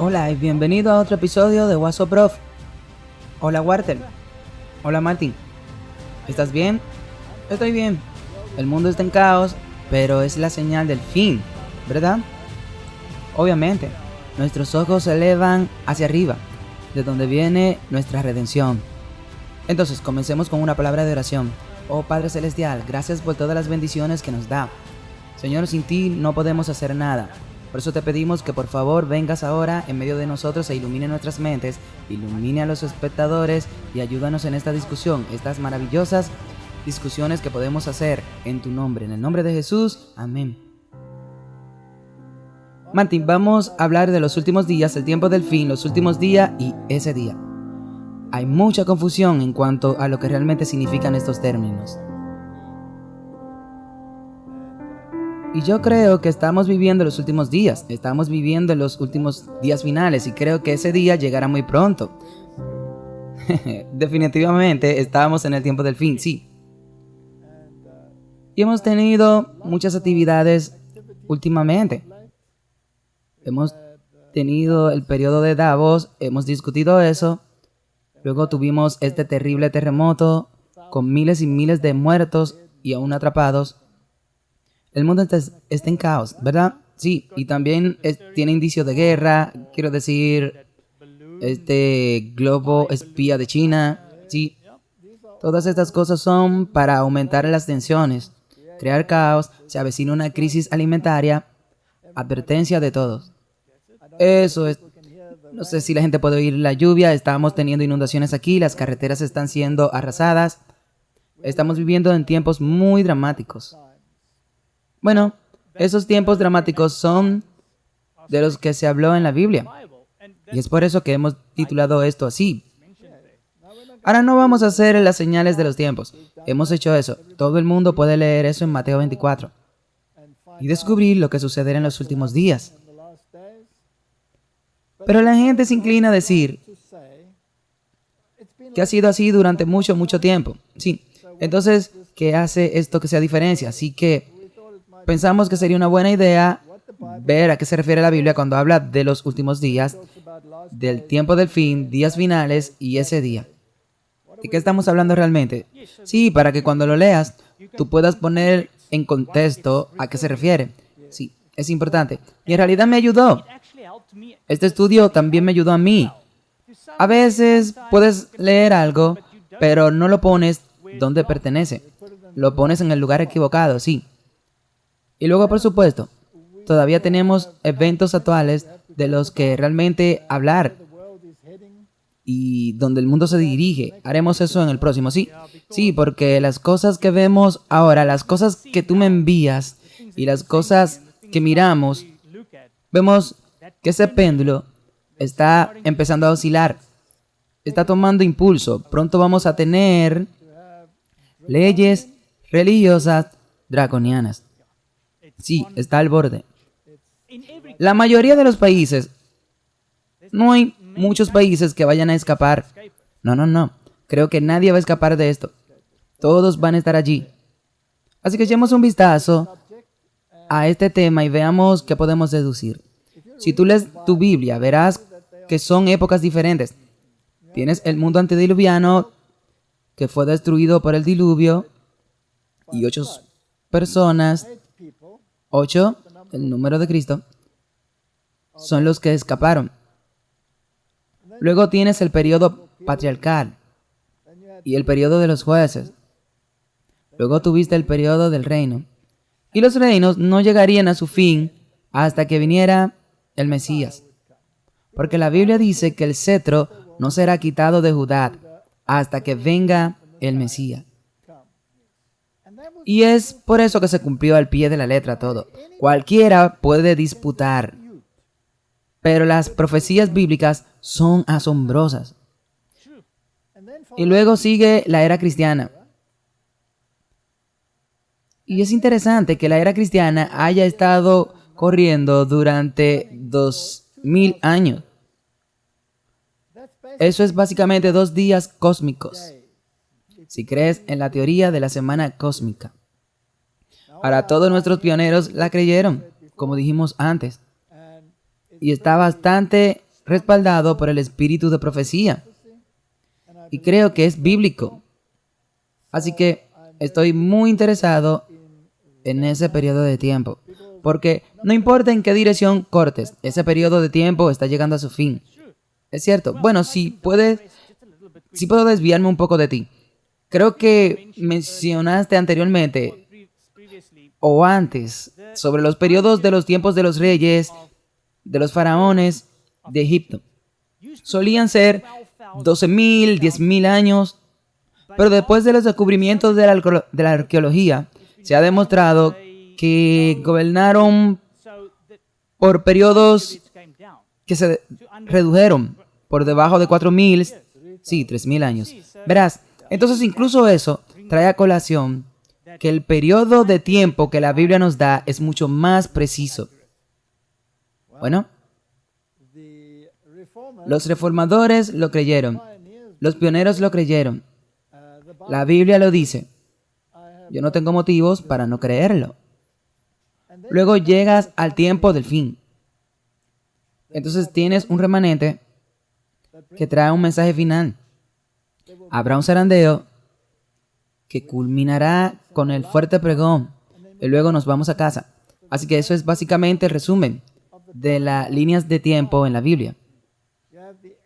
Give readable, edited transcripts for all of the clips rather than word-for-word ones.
Hola y bienvenido a otro episodio de What's Up Prof. Hola Wartel. Hola Martín. ¿Estás bien? Estoy bien. El mundo está en caos, pero es la señal del fin, ¿verdad? Obviamente, nuestros ojos se elevan hacia arriba, de donde viene nuestra redención. Entonces, comencemos con una palabra de oración. Oh Padre Celestial, gracias por todas las bendiciones que nos da. Señor, sin ti no podemos hacer nada. Por eso te pedimos que por favor vengas ahora en medio de nosotros e ilumine nuestras mentes, ilumine a los espectadores y ayúdanos en esta discusión, estas maravillosas discusiones que podemos hacer en tu nombre. En el nombre de Jesús, amén. Martín, vamos a hablar de los últimos días, el tiempo del fin, los últimos días y ese día. Hay mucha confusión en cuanto a lo que realmente significan estos términos. Y yo creo que estamos viviendo los últimos días, estamos viviendo los últimos días finales y creo que ese día llegará muy pronto. Definitivamente estamos en el tiempo del fin, sí. Y hemos tenido muchas actividades últimamente. Hemos tenido el periodo de Davos, hemos discutido eso. Luego tuvimos este terrible terremoto con miles y miles de muertos y aún atrapados. El mundo está en caos, ¿verdad? Sí, y también tiene indicios de guerra, quiero decir, este globo espía de China, sí. Todas estas cosas son para aumentar las tensiones, crear caos, se avecina una crisis alimentaria, advertencia de todos. Eso es, no sé si la gente puede oír la lluvia, estamos teniendo inundaciones aquí, las carreteras están siendo arrasadas, estamos viviendo en tiempos muy dramáticos. Bueno, esos tiempos dramáticos son de los que se habló en la Biblia. Y es por eso que hemos titulado esto así. Ahora no vamos a hacer las señales de los tiempos. Hemos hecho eso. Todo el mundo puede leer eso en Mateo 24. Y descubrir lo que sucederá en los últimos días. Pero la gente se inclina a decir que ha sido así durante mucho tiempo. Sí. Entonces, ¿qué hace esto que sea diferencia? Así que pensamos que sería una buena idea ver a qué se refiere la Biblia cuando habla de los últimos días, del tiempo del fin, días finales y ese día. ¿De qué estamos hablando realmente? Sí, para que cuando lo leas, tú puedas poner en contexto a qué se refiere. Sí, es importante. Y en realidad me ayudó. Este estudio también me ayudó a mí. A veces puedes leer algo, pero no lo pones donde pertenece. Lo pones en el lugar equivocado, sí. Y luego, por supuesto, todavía tenemos eventos actuales de los que realmente hablar y donde el mundo se dirige. Haremos eso en el próximo, ¿sí? Sí, porque las cosas que vemos ahora, las cosas que tú me envías y las cosas que miramos, vemos que ese péndulo está empezando a oscilar, está tomando impulso. Pronto vamos a tener leyes religiosas draconianas. Sí, está al borde. La mayoría de los países, no hay muchos países que vayan a escapar. No. Creo que nadie va a escapar de esto. Todos van a estar allí. Así que echemos un vistazo a este tema y veamos qué podemos deducir. Si tú lees tu Biblia, verás que son épocas diferentes. Tienes el mundo antediluviano que fue destruido por el diluvio y 8 personas, 8, el número de Cristo, son los que escaparon. Luego tienes el periodo patriarcal y el periodo de los jueces. Luego tuviste el periodo del reino. Y los reinos no llegarían a su fin hasta que viniera el Mesías. Porque la Biblia dice que el cetro no será quitado de Judá hasta que venga el Mesías. Y es por eso que se cumplió al pie de la letra todo. Cualquiera puede disputar, pero las profecías bíblicas son asombrosas. Y luego sigue la era cristiana. Y es interesante que la era cristiana haya estado corriendo durante 2000 años. Eso es básicamente 2 días cósmicos, si crees en la teoría de la semana cósmica. Ahora, todos nuestros pioneros la creyeron, como dijimos antes. Y está bastante respaldado por el espíritu de profecía. Y creo que es bíblico. Así que estoy muy interesado en ese periodo de tiempo. Porque no importa en qué dirección cortes, ese periodo de tiempo está llegando a su fin. Es cierto. Bueno, si puedo desviarme un poco de ti. Creo que mencionaste anteriormente o antes sobre los periodos de los tiempos de los reyes, de los faraones de Egipto. Solían ser 12.000, 10.000 años, pero después de los descubrimientos de la arqueología, se ha demostrado que gobernaron por periodos que se redujeron por debajo de 4.000, sí, 3.000 años. Verás, entonces incluso eso trae a colación que el periodo de tiempo que la Biblia nos da es mucho más preciso. Bueno, los reformadores lo creyeron, los pioneros lo creyeron, la Biblia lo dice. Yo no tengo motivos para no creerlo. Luego llegas al tiempo del fin. Entonces tienes un remanente que trae un mensaje final. Habrá un zarandeo que culminará con el fuerte pregón y luego nos vamos a casa. Así que eso es básicamente el resumen de las líneas de tiempo en la Biblia.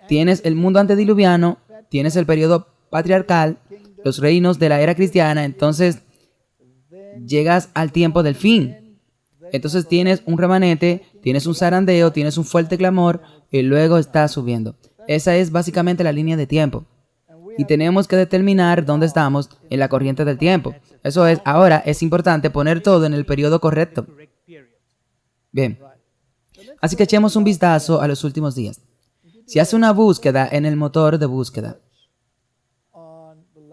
Tienes el mundo antediluviano, tienes el periodo patriarcal, los reinos de la era cristiana, entonces llegas al tiempo del fin. Entonces tienes un remanente, tienes un zarandeo, tienes un fuerte clamor y luego estás subiendo. Esa es básicamente la línea de tiempo. Y tenemos que determinar dónde estamos en la corriente del tiempo. Eso es, ahora es importante poner todo en el periodo correcto. Bien. Así que echemos un vistazo a los últimos días. Si haces una búsqueda en el motor de búsqueda,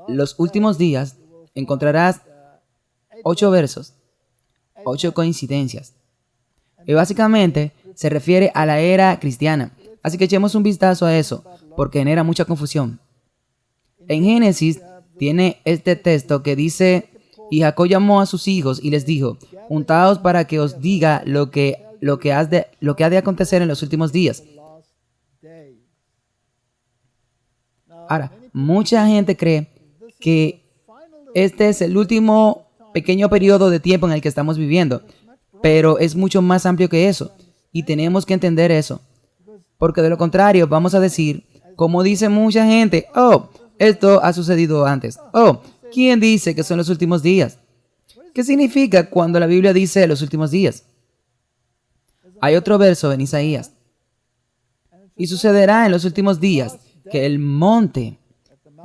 los últimos días, encontrarás 8 versos, 8 coincidencias. Y básicamente se refiere a la era cristiana. Así que echemos un vistazo a eso, porque genera mucha confusión. En Génesis tiene este texto que dice, y Jacob llamó a sus hijos y les dijo, juntaos para que os diga lo que ha de acontecer en los últimos días. Ahora, mucha gente cree que este es el último pequeño periodo de tiempo en el que estamos viviendo, pero es mucho más amplio que eso, y tenemos que entender eso, porque de lo contrario vamos a decir, como dice mucha gente, oh, esto ha sucedido antes. Oh, ¿quién dice que son los últimos días? ¿Qué significa cuando la Biblia dice los últimos días? Hay otro verso en Isaías. Y sucederá en los últimos días que el monte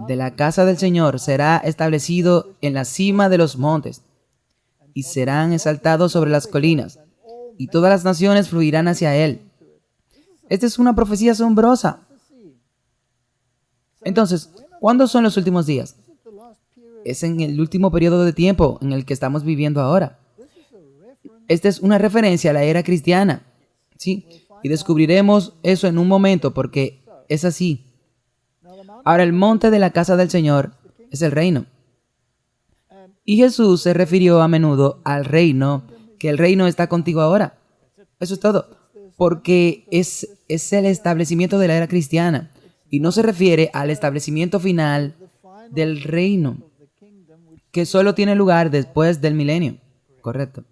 de la casa del Señor será establecido en la cima de los montes y serán exaltados sobre las colinas y todas las naciones fluirán hacia él. Esta es una profecía asombrosa. Entonces, ¿cuándo son los últimos días? Es en el último periodo de tiempo en el que estamos viviendo ahora. Esta es una referencia a la era cristiana. ¿Sí? Y descubriremos eso en un momento porque es así. Ahora, el monte de la casa del Señor es el reino. Y Jesús se refirió a menudo al reino, que el reino está contigo ahora. Eso es todo. Porque es el establecimiento de la era cristiana. Y no se refiere al establecimiento final del reino, que solo tiene lugar después del milenio. Correcto.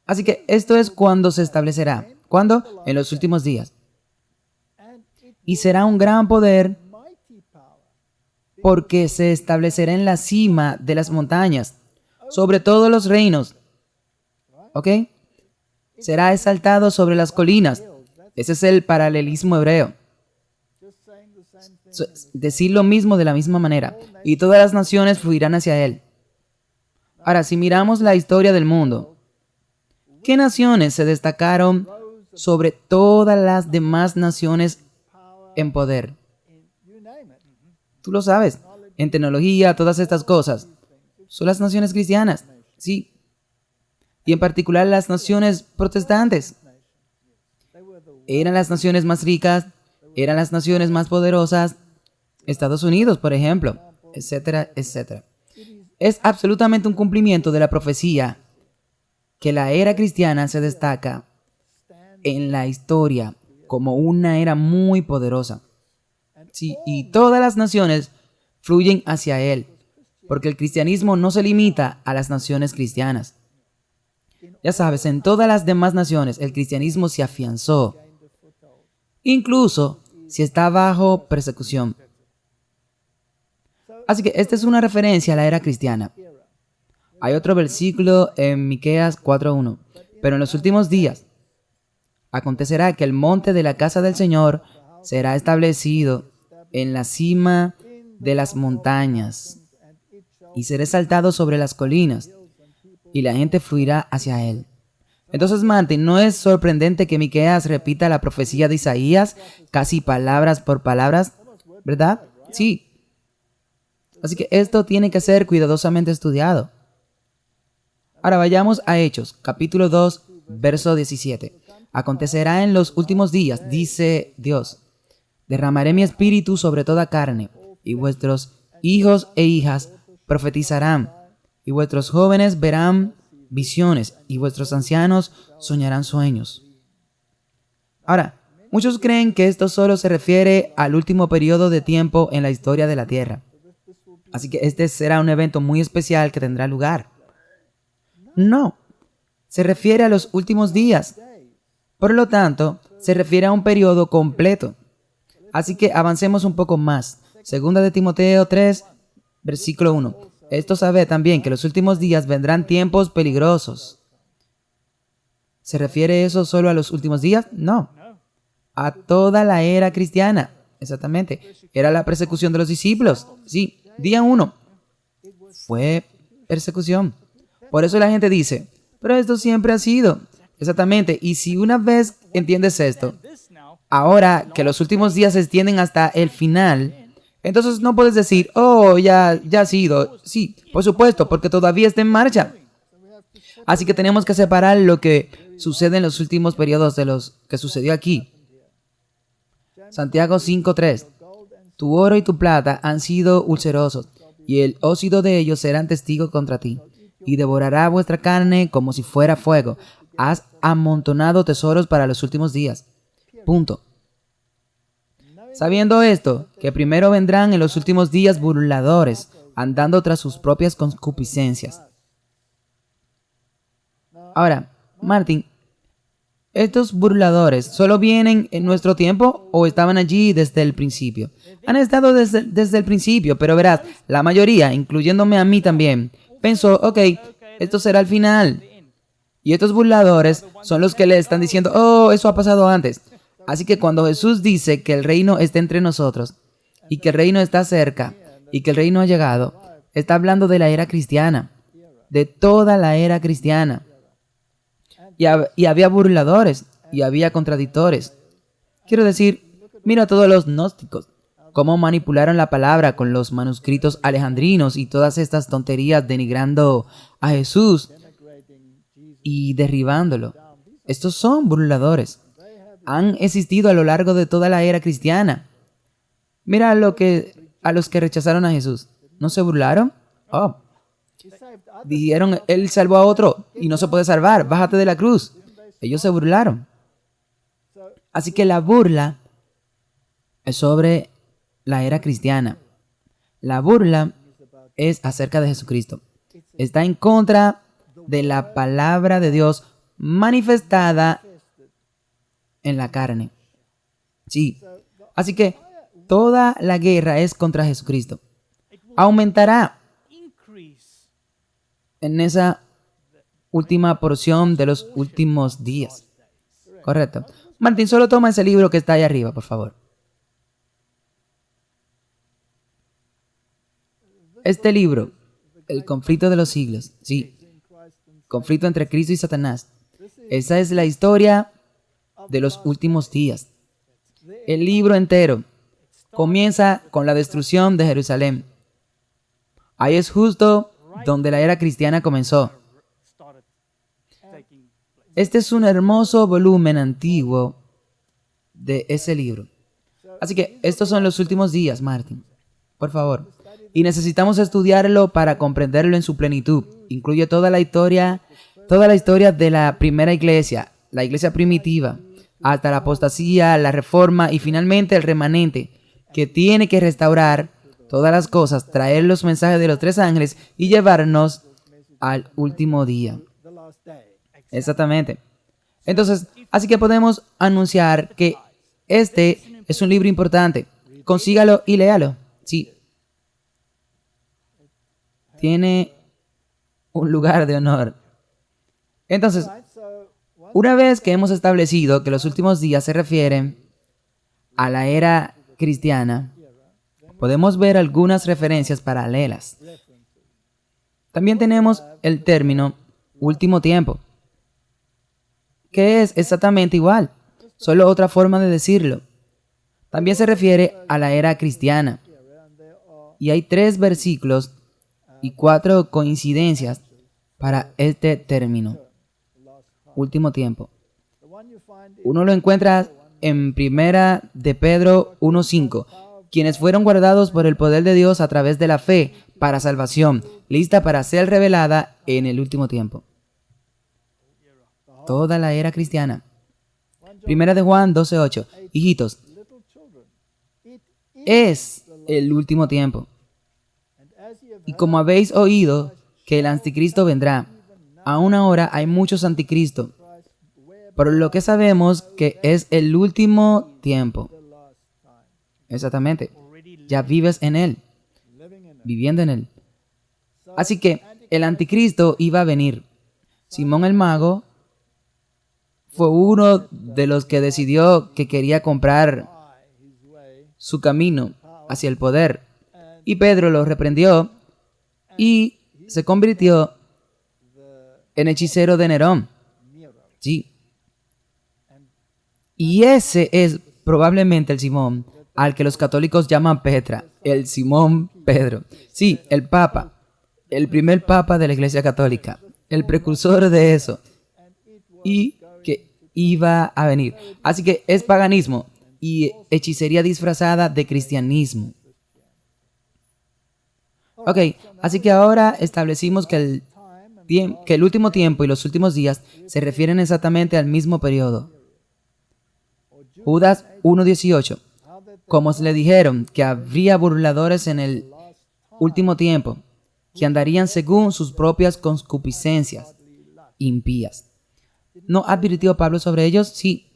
Así que esto es cuando se establecerá. ¿Cuándo? En los últimos días. Y será un gran poder porque se establecerá en la cima de las montañas, sobre todos los reinos. ¿Ok? Será exaltado sobre las colinas. Ese es el paralelismo hebreo. Decir lo mismo de la misma manera. Y todas las naciones fluirán hacia él. Ahora, si miramos la historia del mundo, ¿qué naciones se destacaron sobre todas las demás naciones en poder? Tú lo sabes. En tecnología, todas estas cosas. Son las naciones cristianas. Sí. Y en particular las naciones protestantes. Eran las naciones más ricas, eran las naciones más poderosas. Estados Unidos, por ejemplo, etcétera, etcétera. Es absolutamente un cumplimiento de la profecía que la era cristiana se destaca en la historia como una era muy poderosa. Sí, y todas las naciones fluyen hacia él, porque el cristianismo no se limita a las naciones cristianas. Ya sabes, en todas las demás naciones el cristianismo se afianzó, incluso si está bajo persecución. Así que esta es una referencia a la era cristiana. Hay otro versículo en Miqueas 4:1. Pero en los últimos días acontecerá que el monte de la casa del Señor será establecido en la cima de las montañas y será exaltado sobre las colinas y la gente fluirá hacia él. Entonces, Martín, ¿no es sorprendente que Miqueas repita la profecía de Isaías casi palabras por palabras? ¿Verdad? Sí. Así que esto tiene que ser cuidadosamente estudiado. Ahora vayamos a Hechos, capítulo 2, verso 17. Acontecerá en los últimos días, dice Dios, derramaré mi espíritu sobre toda carne, y vuestros hijos e hijas profetizarán, y vuestros jóvenes verán visiones, y vuestros ancianos soñarán sueños. Ahora, muchos creen que esto solo se refiere al último periodo de tiempo en la historia de la Tierra. Así que este será un evento muy especial que tendrá lugar. No, se refiere a los últimos días. Por lo tanto, se refiere a un periodo completo. Así que avancemos un poco más. Segunda de Timoteo 3, versículo 1. Esto sabe también que los últimos días vendrán tiempos peligrosos. ¿Se refiere eso solo a los últimos días? No. A toda la era cristiana. Exactamente. Era la persecución de los discípulos. Sí, día 1. Fue persecución. Por eso la gente dice, pero esto siempre ha sido. Exactamente. Y si una vez entiendes esto, ahora que los últimos días se extienden hasta el final, entonces no puedes decir, oh, ya ha sido. Sí, por supuesto, porque todavía está en marcha. Así que tenemos que separar lo que sucede en los últimos periodos de los que sucedió aquí. Santiago 5:3. Tu oro y tu plata han sido ulcerosos, y el óxido de ellos serán testigos contra ti, y devorará vuestra carne como si fuera fuego. Has amontonado tesoros para los últimos días. Punto. Sabiendo esto, que primero vendrán en los últimos días burladores, andando tras sus propias concupiscencias. Ahora, Martín, ¿estos burladores solo vienen en nuestro tiempo o estaban allí desde el principio? Han estado desde el principio, pero verás, la mayoría, incluyéndome a mí también, pensó, ok, esto será el final. Y estos burladores son los que le están diciendo, oh, eso ha pasado antes. Así que cuando Jesús dice que el reino está entre nosotros, y que el reino está cerca, y que el reino ha llegado, está hablando de la era cristiana, de toda la era cristiana. Y había burladores, y había contradictores. Quiero decir, mira a todos los gnósticos, cómo manipularon la palabra con los manuscritos alejandrinos y todas estas tonterías denigrando a Jesús y derribándolo. Estos son burladores. Han existido a lo largo de toda la era cristiana. Mira a los que rechazaron a Jesús. ¿No se burlaron? Oh. Dijeron, Él salvó a otro y no se puede salvar. Bájate de la cruz. Ellos se burlaron. Así que la burla es sobre la era cristiana. La burla es acerca de Jesucristo. Está en contra de la palabra de Dios manifestada en la carne. Sí. Así que toda la guerra es contra Jesucristo. Aumentará en esa última porción de los últimos días. Correcto. Martín, solo toma ese libro que está ahí arriba, por favor. Este libro, El conflicto de los siglos. Sí. Conflicto entre Cristo y Satanás. Esa es la historia de los últimos días. El libro entero comienza con la destrucción de Jerusalén. Ahí es justo donde la era cristiana comenzó. Este es un hermoso volumen antiguo de ese libro. Así que estos son los últimos días, Martín. Por favor. Y necesitamos estudiarlo para comprenderlo en su plenitud. Incluye toda la historia de la primera iglesia, la iglesia primitiva, hasta la apostasía, la reforma y finalmente el remanente, que tiene que restaurar todas las cosas, traer los mensajes de los 3 ángeles y llevarnos al último día. Exactamente. Entonces, así que podemos anunciar que este es un libro importante. Consígalo y léalo. Sí. Tiene un lugar de honor. Entonces, una vez que hemos establecido que los últimos días se refieren a la era cristiana, podemos ver algunas referencias paralelas. También tenemos el término último tiempo, que es exactamente igual, solo otra forma de decirlo. También se refiere a la era cristiana. Y hay 3 versículos y 4 coincidencias para este término, último tiempo. Uno lo encuentra en Primera de Pedro 1:5, quienes fueron guardados por el poder de Dios a través de la fe para salvación, lista para ser revelada en el último tiempo. Toda la era cristiana. Primera de Juan 12:8. Hijitos, es el último tiempo. Y como habéis oído que el anticristo vendrá, aún ahora hay muchos anticristos, por lo que sabemos que es el último tiempo. Exactamente. Ya vives en él, viviendo en él. Así que el anticristo iba a venir. Simón el mago fue uno de los que decidió que quería comprar su camino hacia el poder. Y Pedro lo reprendió y se convirtió en hechicero de Nerón. Sí. Y ese es probablemente el Simón al que los católicos llaman Petra, el Simón Pedro. Sí, el Papa, el primer Papa de la Iglesia Católica, el precursor de eso. Y que iba a venir. Así que es paganismo y hechicería disfrazada de cristianismo. Ok, así que ahora establecimos que el último tiempo y los últimos días se refieren exactamente al mismo periodo. Judas 1:18. Como se le dijeron que habría burladores en el último tiempo, que andarían según sus propias concupiscencias impías. ¿No advirtió Pablo sobre ellos? Sí.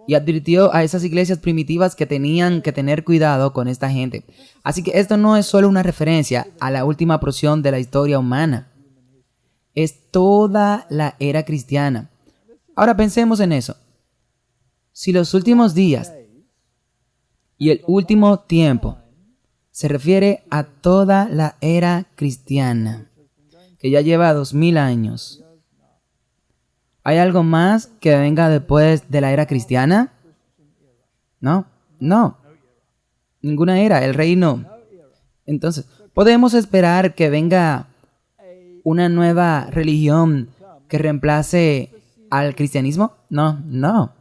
Y advirtió a esas iglesias primitivas que tenían que tener cuidado con esta gente. Así que esto no es solo una referencia a la última porción de la historia humana. Es toda la era cristiana. Ahora pensemos en eso. Si los últimos días y el último tiempo se refiere a toda la era cristiana, que ya lleva 2000 años, ¿hay algo más que venga después de la era cristiana? No. Ninguna era, el reino. Entonces, ¿podemos esperar que venga una nueva religión que reemplace al cristianismo? No.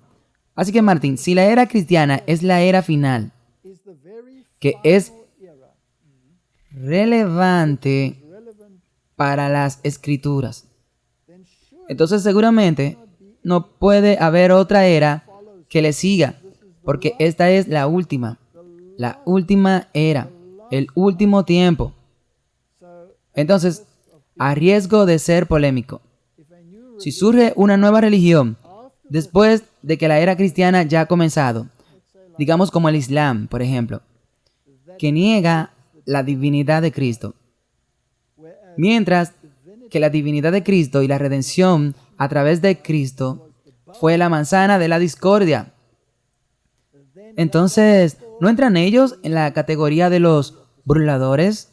Así que, Martín, si la era cristiana es la era final, que es relevante para las escrituras, entonces seguramente no puede haber otra era que le siga, porque esta es la última era, el último tiempo. Entonces, a riesgo de ser polémico, si surge una nueva religión después de que la era cristiana ya ha comenzado, digamos como el Islam, por ejemplo, que niega la divinidad de Cristo, mientras que la divinidad de Cristo y la redención a través de Cristo fue la manzana de la discordia. Entonces, ¿no entran ellos en la categoría de los burladores?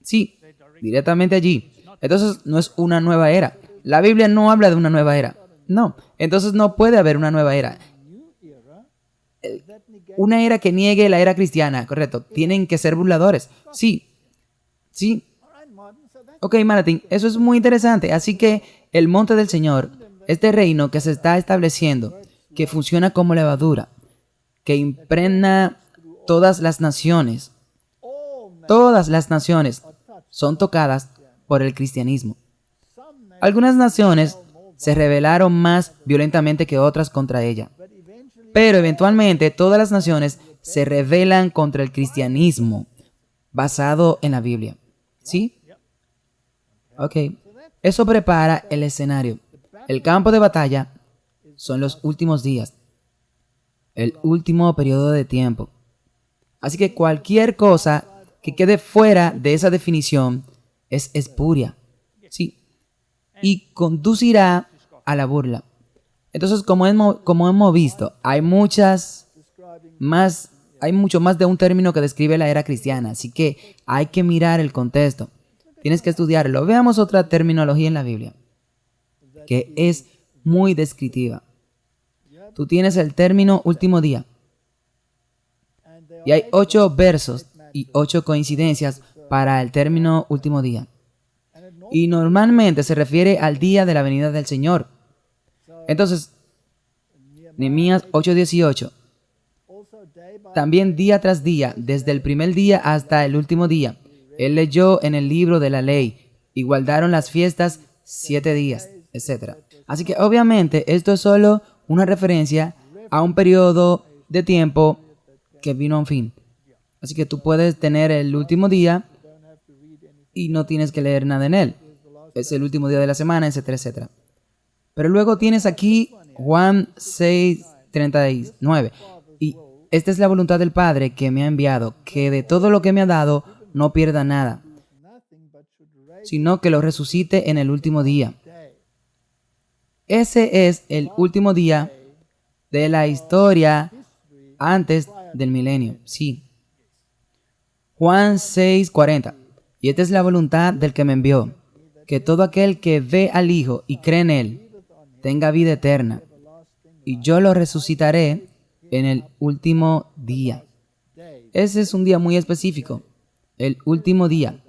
Sí, directamente allí. Entonces, no es una nueva era. La Biblia no habla de una nueva era. No, entonces no puede haber una nueva era. Una era que niegue la era cristiana, correcto. Tienen que ser burladores. Sí. Ok, Martín, eso es muy interesante. Así que el monte del Señor, este reino que se está estableciendo, que funciona como levadura, que impregna todas las naciones son tocadas por el cristianismo. Algunas naciones se rebelaron más violentamente que otras contra ella. Pero eventualmente todas las naciones se rebelan contra el cristianismo basado en la Biblia. ¿Sí? Ok. Eso prepara el escenario. El campo de batalla son los últimos días, el último periodo de tiempo. Así que cualquier cosa que quede fuera de esa definición es espuria. Sí. Y conducirá a la burla. Entonces, como hemos visto, hay mucho más de un término que describe la era cristiana, así que hay que mirar el contexto. Tienes que estudiarlo. Veamos otra terminología en la Biblia, que es muy descriptiva. Tú tienes el término último día, y hay 8 versos y 8 coincidencias para el término último día. Y normalmente se refiere al día de la venida del Señor. Entonces, Nehemías 8:18. También día tras día, desde el primer día hasta el último día, él leyó en el libro de la ley y guardaron las fiestas 7 días, etc. Así que obviamente esto es solo una referencia a un periodo de tiempo que vino a un fin. Así que tú puedes tener el último día y no tienes que leer nada en él. Es el último día de la semana, etcétera, etcétera. Pero luego tienes aquí Juan 6:39. Y esta es la voluntad del Padre que me ha enviado, que de todo lo que me ha dado no pierda nada, sino que lo resucite en el último día. Ese es el último día de la historia antes del milenio. Sí. Juan 6:40. Y esta es la voluntad del que me envió, que todo aquel que ve al Hijo y cree en Él tenga vida eterna, y yo lo resucitaré en el último día. Ese es un día muy específico, el último día.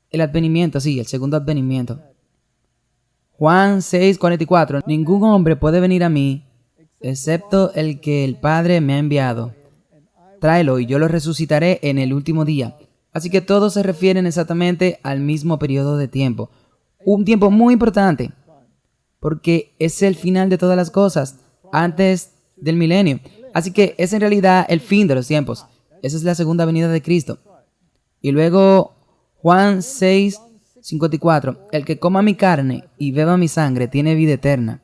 El advenimiento, sí, el segundo advenimiento. Juan 6:44. Ningún hombre puede venir a mí, excepto el que el Padre me ha enviado. Tráelo y yo lo resucitaré en el último día. Así que todos se refieren exactamente al mismo periodo de tiempo. Un tiempo muy importante, porque es el final de todas las cosas, antes del milenio. Así que es en realidad el fin de los tiempos. Esa es la segunda venida de Cristo. Y luego Juan 6:54. El que coma mi carne y beba mi sangre tiene vida eterna,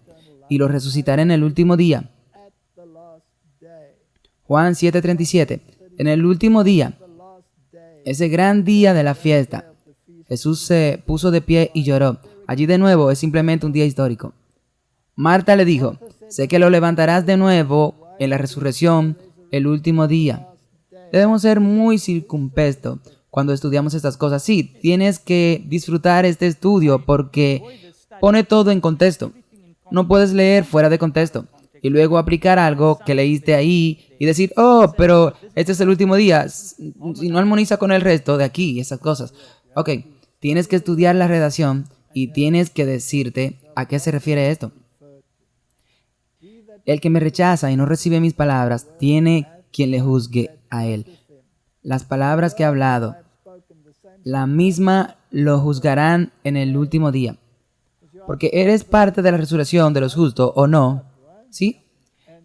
y lo resucitaré en el último día. Juan 7:37. En el último día, ese gran día de la fiesta, Jesús se puso de pie y lloró. Allí de nuevo es simplemente un día histórico. Marta le dijo, sé que lo levantarás de nuevo en la resurrección el último día. Debemos ser muy circunspectos cuando estudiamos estas cosas. Sí, tienes que disfrutar este estudio porque pone todo en contexto. No puedes leer fuera de contexto y luego aplicar algo que leíste ahí y decir, oh, pero este es el último día, si no armoniza con el resto de aquí y esas cosas. Ok, tienes que estudiar la redacción y tienes que decirte a qué se refiere esto. El que me rechaza y no recibe mis palabras, tiene quien le juzgue a él. Las palabras que he hablado, la misma lo juzgarán en el último día. Porque eres parte de la resurrección de los justos o no, ¿sí?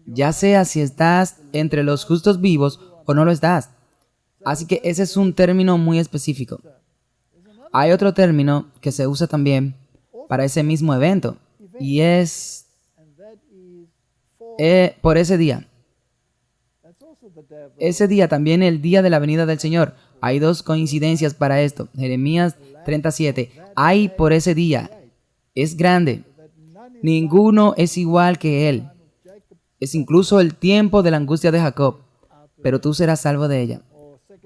Ya sea si estás entre los justos vivos o no lo estás. Así que ese es un término muy específico. Hay otro término que se usa también para ese mismo evento y es por ese día. Ese día también el día de la venida del Señor. Hay 2 coincidencias para esto. Jeremías 37. Hay por ese día. Es grande. Ninguno es igual que él. Es incluso el tiempo de la angustia de Jacob, pero tú serás salvo de ella.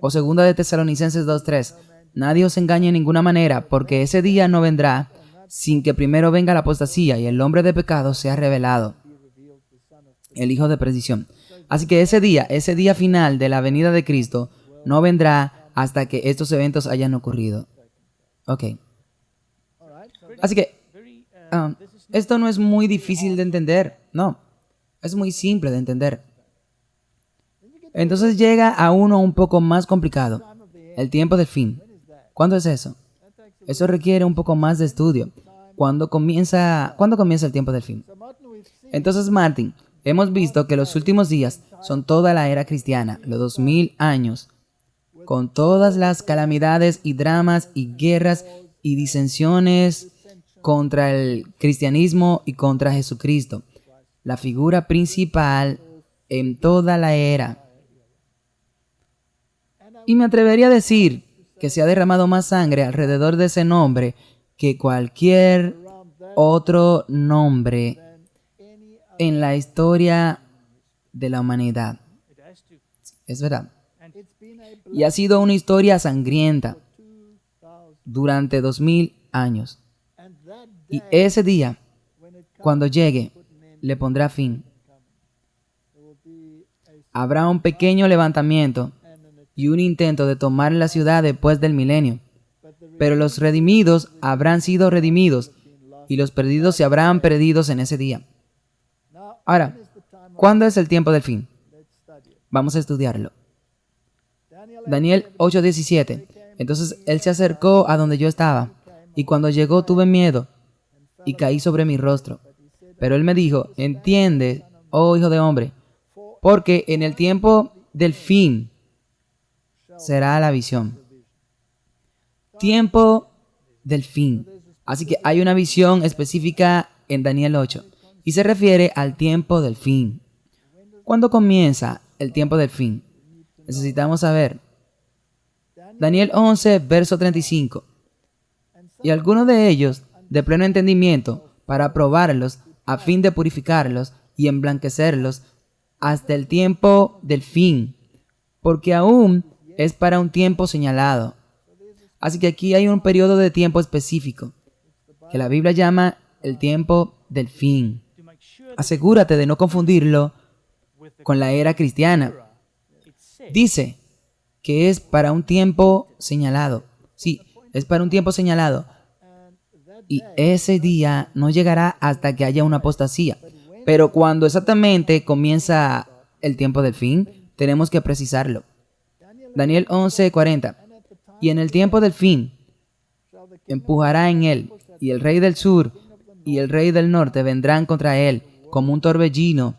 O 2 de Tesalonicenses 2:3. Nadie os engañe en ninguna manera, porque ese día no vendrá sin que primero venga la apostasía y el hombre de pecado sea revelado, el hijo de perdición. Así que ese día final de la venida de Cristo, no vendrá hasta que estos eventos hayan ocurrido. Ok. Así que esto no es muy difícil de entender, no. Es muy simple de entender. Entonces llega a uno un poco más complicado, el tiempo del fin. ¿Cuándo es eso? Eso requiere un poco más de estudio. ¿Cuándo comienza el tiempo del fin? Entonces, Martin, hemos visto que los últimos días son toda la era cristiana, los 2000 años, con todas las calamidades y dramas y guerras y disensiones contra el cristianismo y contra Jesucristo, la figura principal en toda la era. Y me atrevería a decir que se ha derramado más sangre alrededor de ese nombre que cualquier otro nombre en la historia de la humanidad. Es verdad. Y ha sido una historia sangrienta durante 2000 años. Y ese día, cuando llegue, le pondrá fin. Habrá un pequeño levantamiento y un intento de tomar la ciudad después del milenio. Pero los redimidos habrán sido redimidos y los perdidos se habrán perdido en ese día. Ahora, ¿cuándo es el tiempo del fin? Vamos a estudiarlo. Daniel 8:17. Entonces él se acercó a donde yo estaba, y cuando llegó tuve miedo y caí sobre mi rostro. Pero él me dijo, entiende, oh hijo de hombre, porque en el tiempo del fin será la visión. Tiempo del fin. Así que hay una visión específica en Daniel 8 y se refiere al tiempo del fin. ¿Cuándo comienza el tiempo del fin? Necesitamos saber. Daniel 11, verso 35. Y algunos de ellos, de pleno entendimiento, para probarlos, a fin de purificarlos y emblanquecerlos, hasta el tiempo del fin, porque aún es para un tiempo señalado. Así que aquí hay un periodo de tiempo específico, que la Biblia llama el tiempo del fin. Asegúrate de no confundirlo con la era cristiana. Dice que es para un tiempo señalado. Sí, es para un tiempo señalado. Y ese día no llegará hasta que haya una apostasía. Pero cuando exactamente comienza el tiempo del fin, tenemos que precisarlo. Daniel 11:40. Y en el tiempo del fin, empujará en él, y el rey del sur y el rey del norte vendrán contra él, como un torbellino,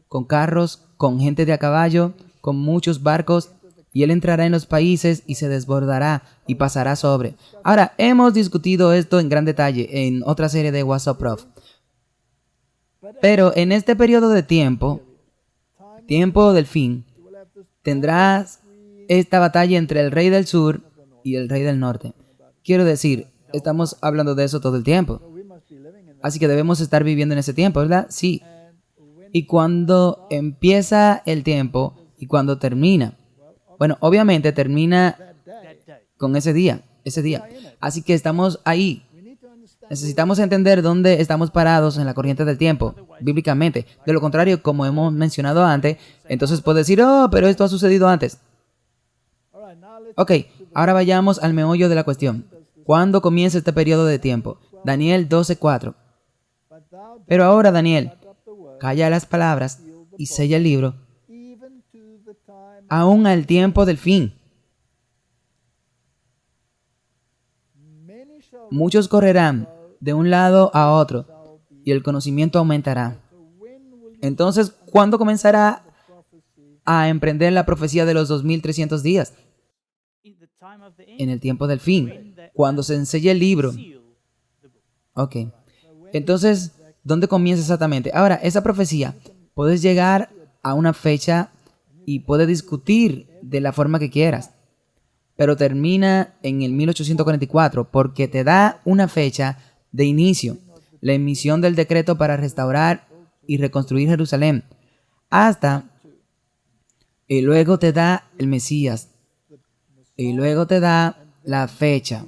con carros, con gente de a caballo, con muchos barcos, y él entrará en los países y se desbordará y pasará sobre. Ahora, hemos discutido esto en gran detalle en otra serie de WhatsApp Prof. Pero en este periodo de tiempo del fin, tendrás esta batalla entre el rey del sur y el rey del norte. Quiero decir, estamos hablando de eso todo el tiempo. Así que debemos estar viviendo en ese tiempo, ¿verdad? Sí. Y cuando empieza el tiempo y cuando termina. Bueno, obviamente termina con ese día. Así que estamos ahí. Necesitamos entender dónde estamos parados en la corriente del tiempo, bíblicamente. De lo contrario, como hemos mencionado antes, entonces puedes decir, oh, pero esto ha sucedido antes. Ok, ahora vayamos al meollo de la cuestión. ¿Cuándo comienza este periodo de tiempo? Daniel 12:4. Pero ahora, Daniel, calla las palabras y sella el libro, aún al tiempo del fin. Muchos correrán de un lado a otro y el conocimiento aumentará. Entonces, ¿cuándo comenzará a emprender la profecía de los 2300 días? En el tiempo del fin, cuando se enselle el libro. Ok. Entonces, ¿dónde comienza exactamente? Ahora, esa profecía, puedes llegar a una fecha y puedes discutir de la forma que quieras, pero termina en el 1844 porque te da una fecha de inicio, la emisión del decreto para restaurar y reconstruir Jerusalén, y luego te da el Mesías, y luego te da la fecha,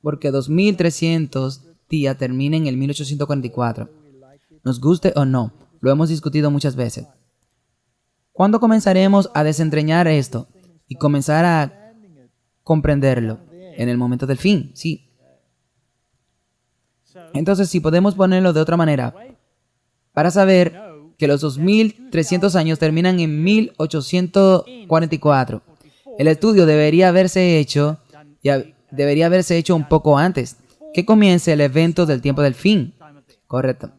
porque 2300 días termina en el 1844. Nos guste o no, lo hemos discutido muchas veces. ¿Cuándo comenzaremos a desentrañar esto y comenzar a comprenderlo? En el momento del fin, sí. Entonces, si podemos ponerlo de otra manera, para saber que los 2300 años terminan en 1844, el estudio debería haberse hecho un poco antes, que comience el evento del tiempo del fin. Correcto.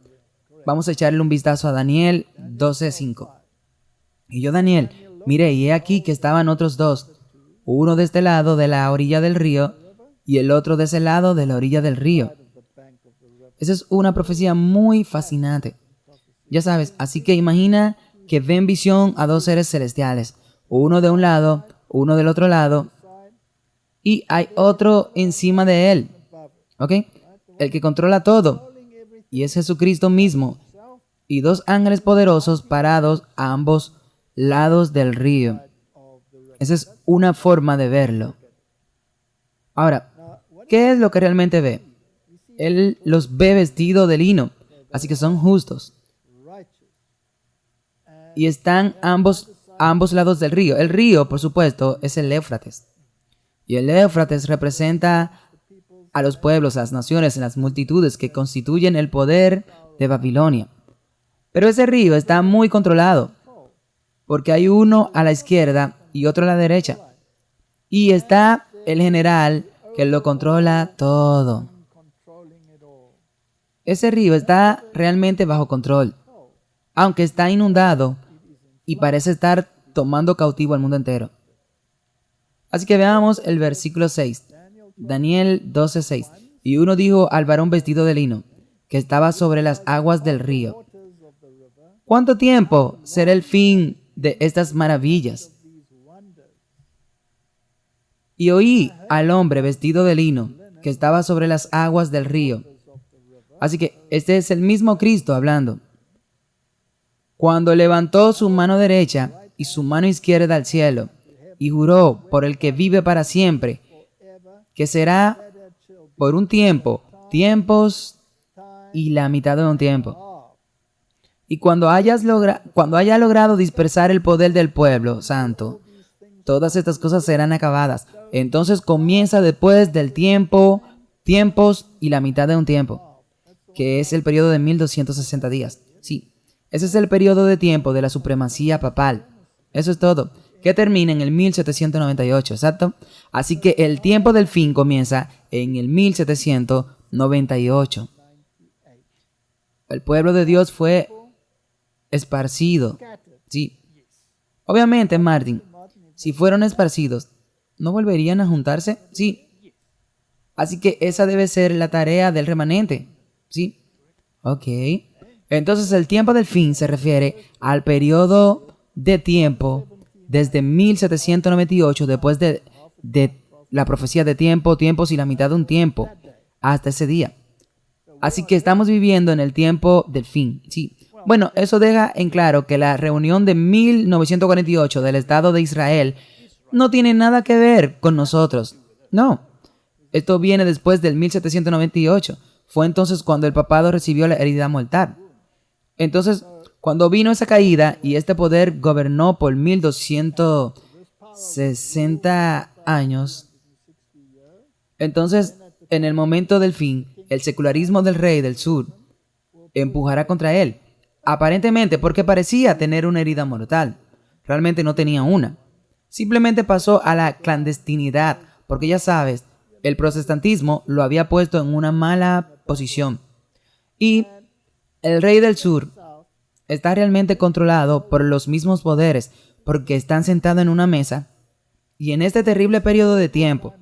vamos a echarle un vistazo a Daniel 12:5. Y yo, Daniel, miré y he aquí que estaban otros dos, uno de este lado de la orilla del río y el otro de ese lado de la orilla del río. Esa es una profecía muy fascinante. Ya sabes, así que imagina que ven visión a dos seres celestiales, uno de un lado, uno del otro lado, y hay otro encima de él, ¿ok? El que controla todo, y es Jesucristo mismo, y dos ángeles poderosos parados a ambos lados del río. Esa es una forma de verlo. Ahora, ¿qué es lo que realmente ve? Él los ve vestidos de lino, así que son justos. Y están a ambos lados del río. El río, por supuesto, es el Éufrates. Y el Éufrates representa a los pueblos, a las naciones, a las multitudes que constituyen el poder de Babilonia. Pero ese río está muy controlado, porque hay uno a la izquierda y otro a la derecha. Y está el general que lo controla todo. Ese río está realmente bajo control, aunque está inundado y parece estar tomando cautivo al mundo entero. Así que veamos el versículo 6, Daniel 12:6. Y uno dijo al varón vestido de lino, que estaba sobre las aguas del río: ¿cuánto tiempo será el fin de estas maravillas? Y oí al hombre vestido de lino, que estaba sobre las aguas del río. Así que este es el mismo Cristo hablando. Cuando levantó su mano derecha y su mano izquierda al cielo, y juró por el que vive para siempre, que será por un tiempo, tiempos y la mitad de un tiempo. Y cuando haya logrado dispersar el poder del pueblo santo, todas estas cosas serán acabadas. Entonces comienza después del tiempo, tiempos y la mitad de un tiempo, que es el periodo de 1260 días. Sí, ese es el periodo de tiempo de la supremacía papal. Eso es todo, que termina en el 1798, exacto. Así que el tiempo del fin comienza en el 1798. El pueblo de Dios fue esparcido. Sí. Obviamente, Martin, si fueron esparcidos, ¿no volverían a juntarse? Sí. Así que esa debe ser la tarea del remanente. Sí. Ok. Entonces el tiempo del fin se refiere al periodo de tiempo desde 1798, después de la profecía de tiempo, tiempos y la mitad de un tiempo, hasta ese día. Así que estamos viviendo en el tiempo del fin. Sí. Bueno, eso deja en claro que la reunión de 1948 del Estado de Israel no tiene nada que ver con nosotros. No. Esto viene después del 1798. Fue entonces cuando el papado recibió la heredad mortal. Entonces, cuando vino esa caída y este poder gobernó por 1260 años, entonces, en el momento del fin, el secularismo del rey del sur empujará contra él. Aparentemente porque parecía tener una herida mortal. Realmente no tenía una. Simplemente pasó a la clandestinidad, porque ya sabes, el protestantismo lo había puesto en una mala posición. Y el rey del sur está realmente controlado por los mismos poderes, porque están sentados en una mesa. Y en este terrible periodo de tiempo,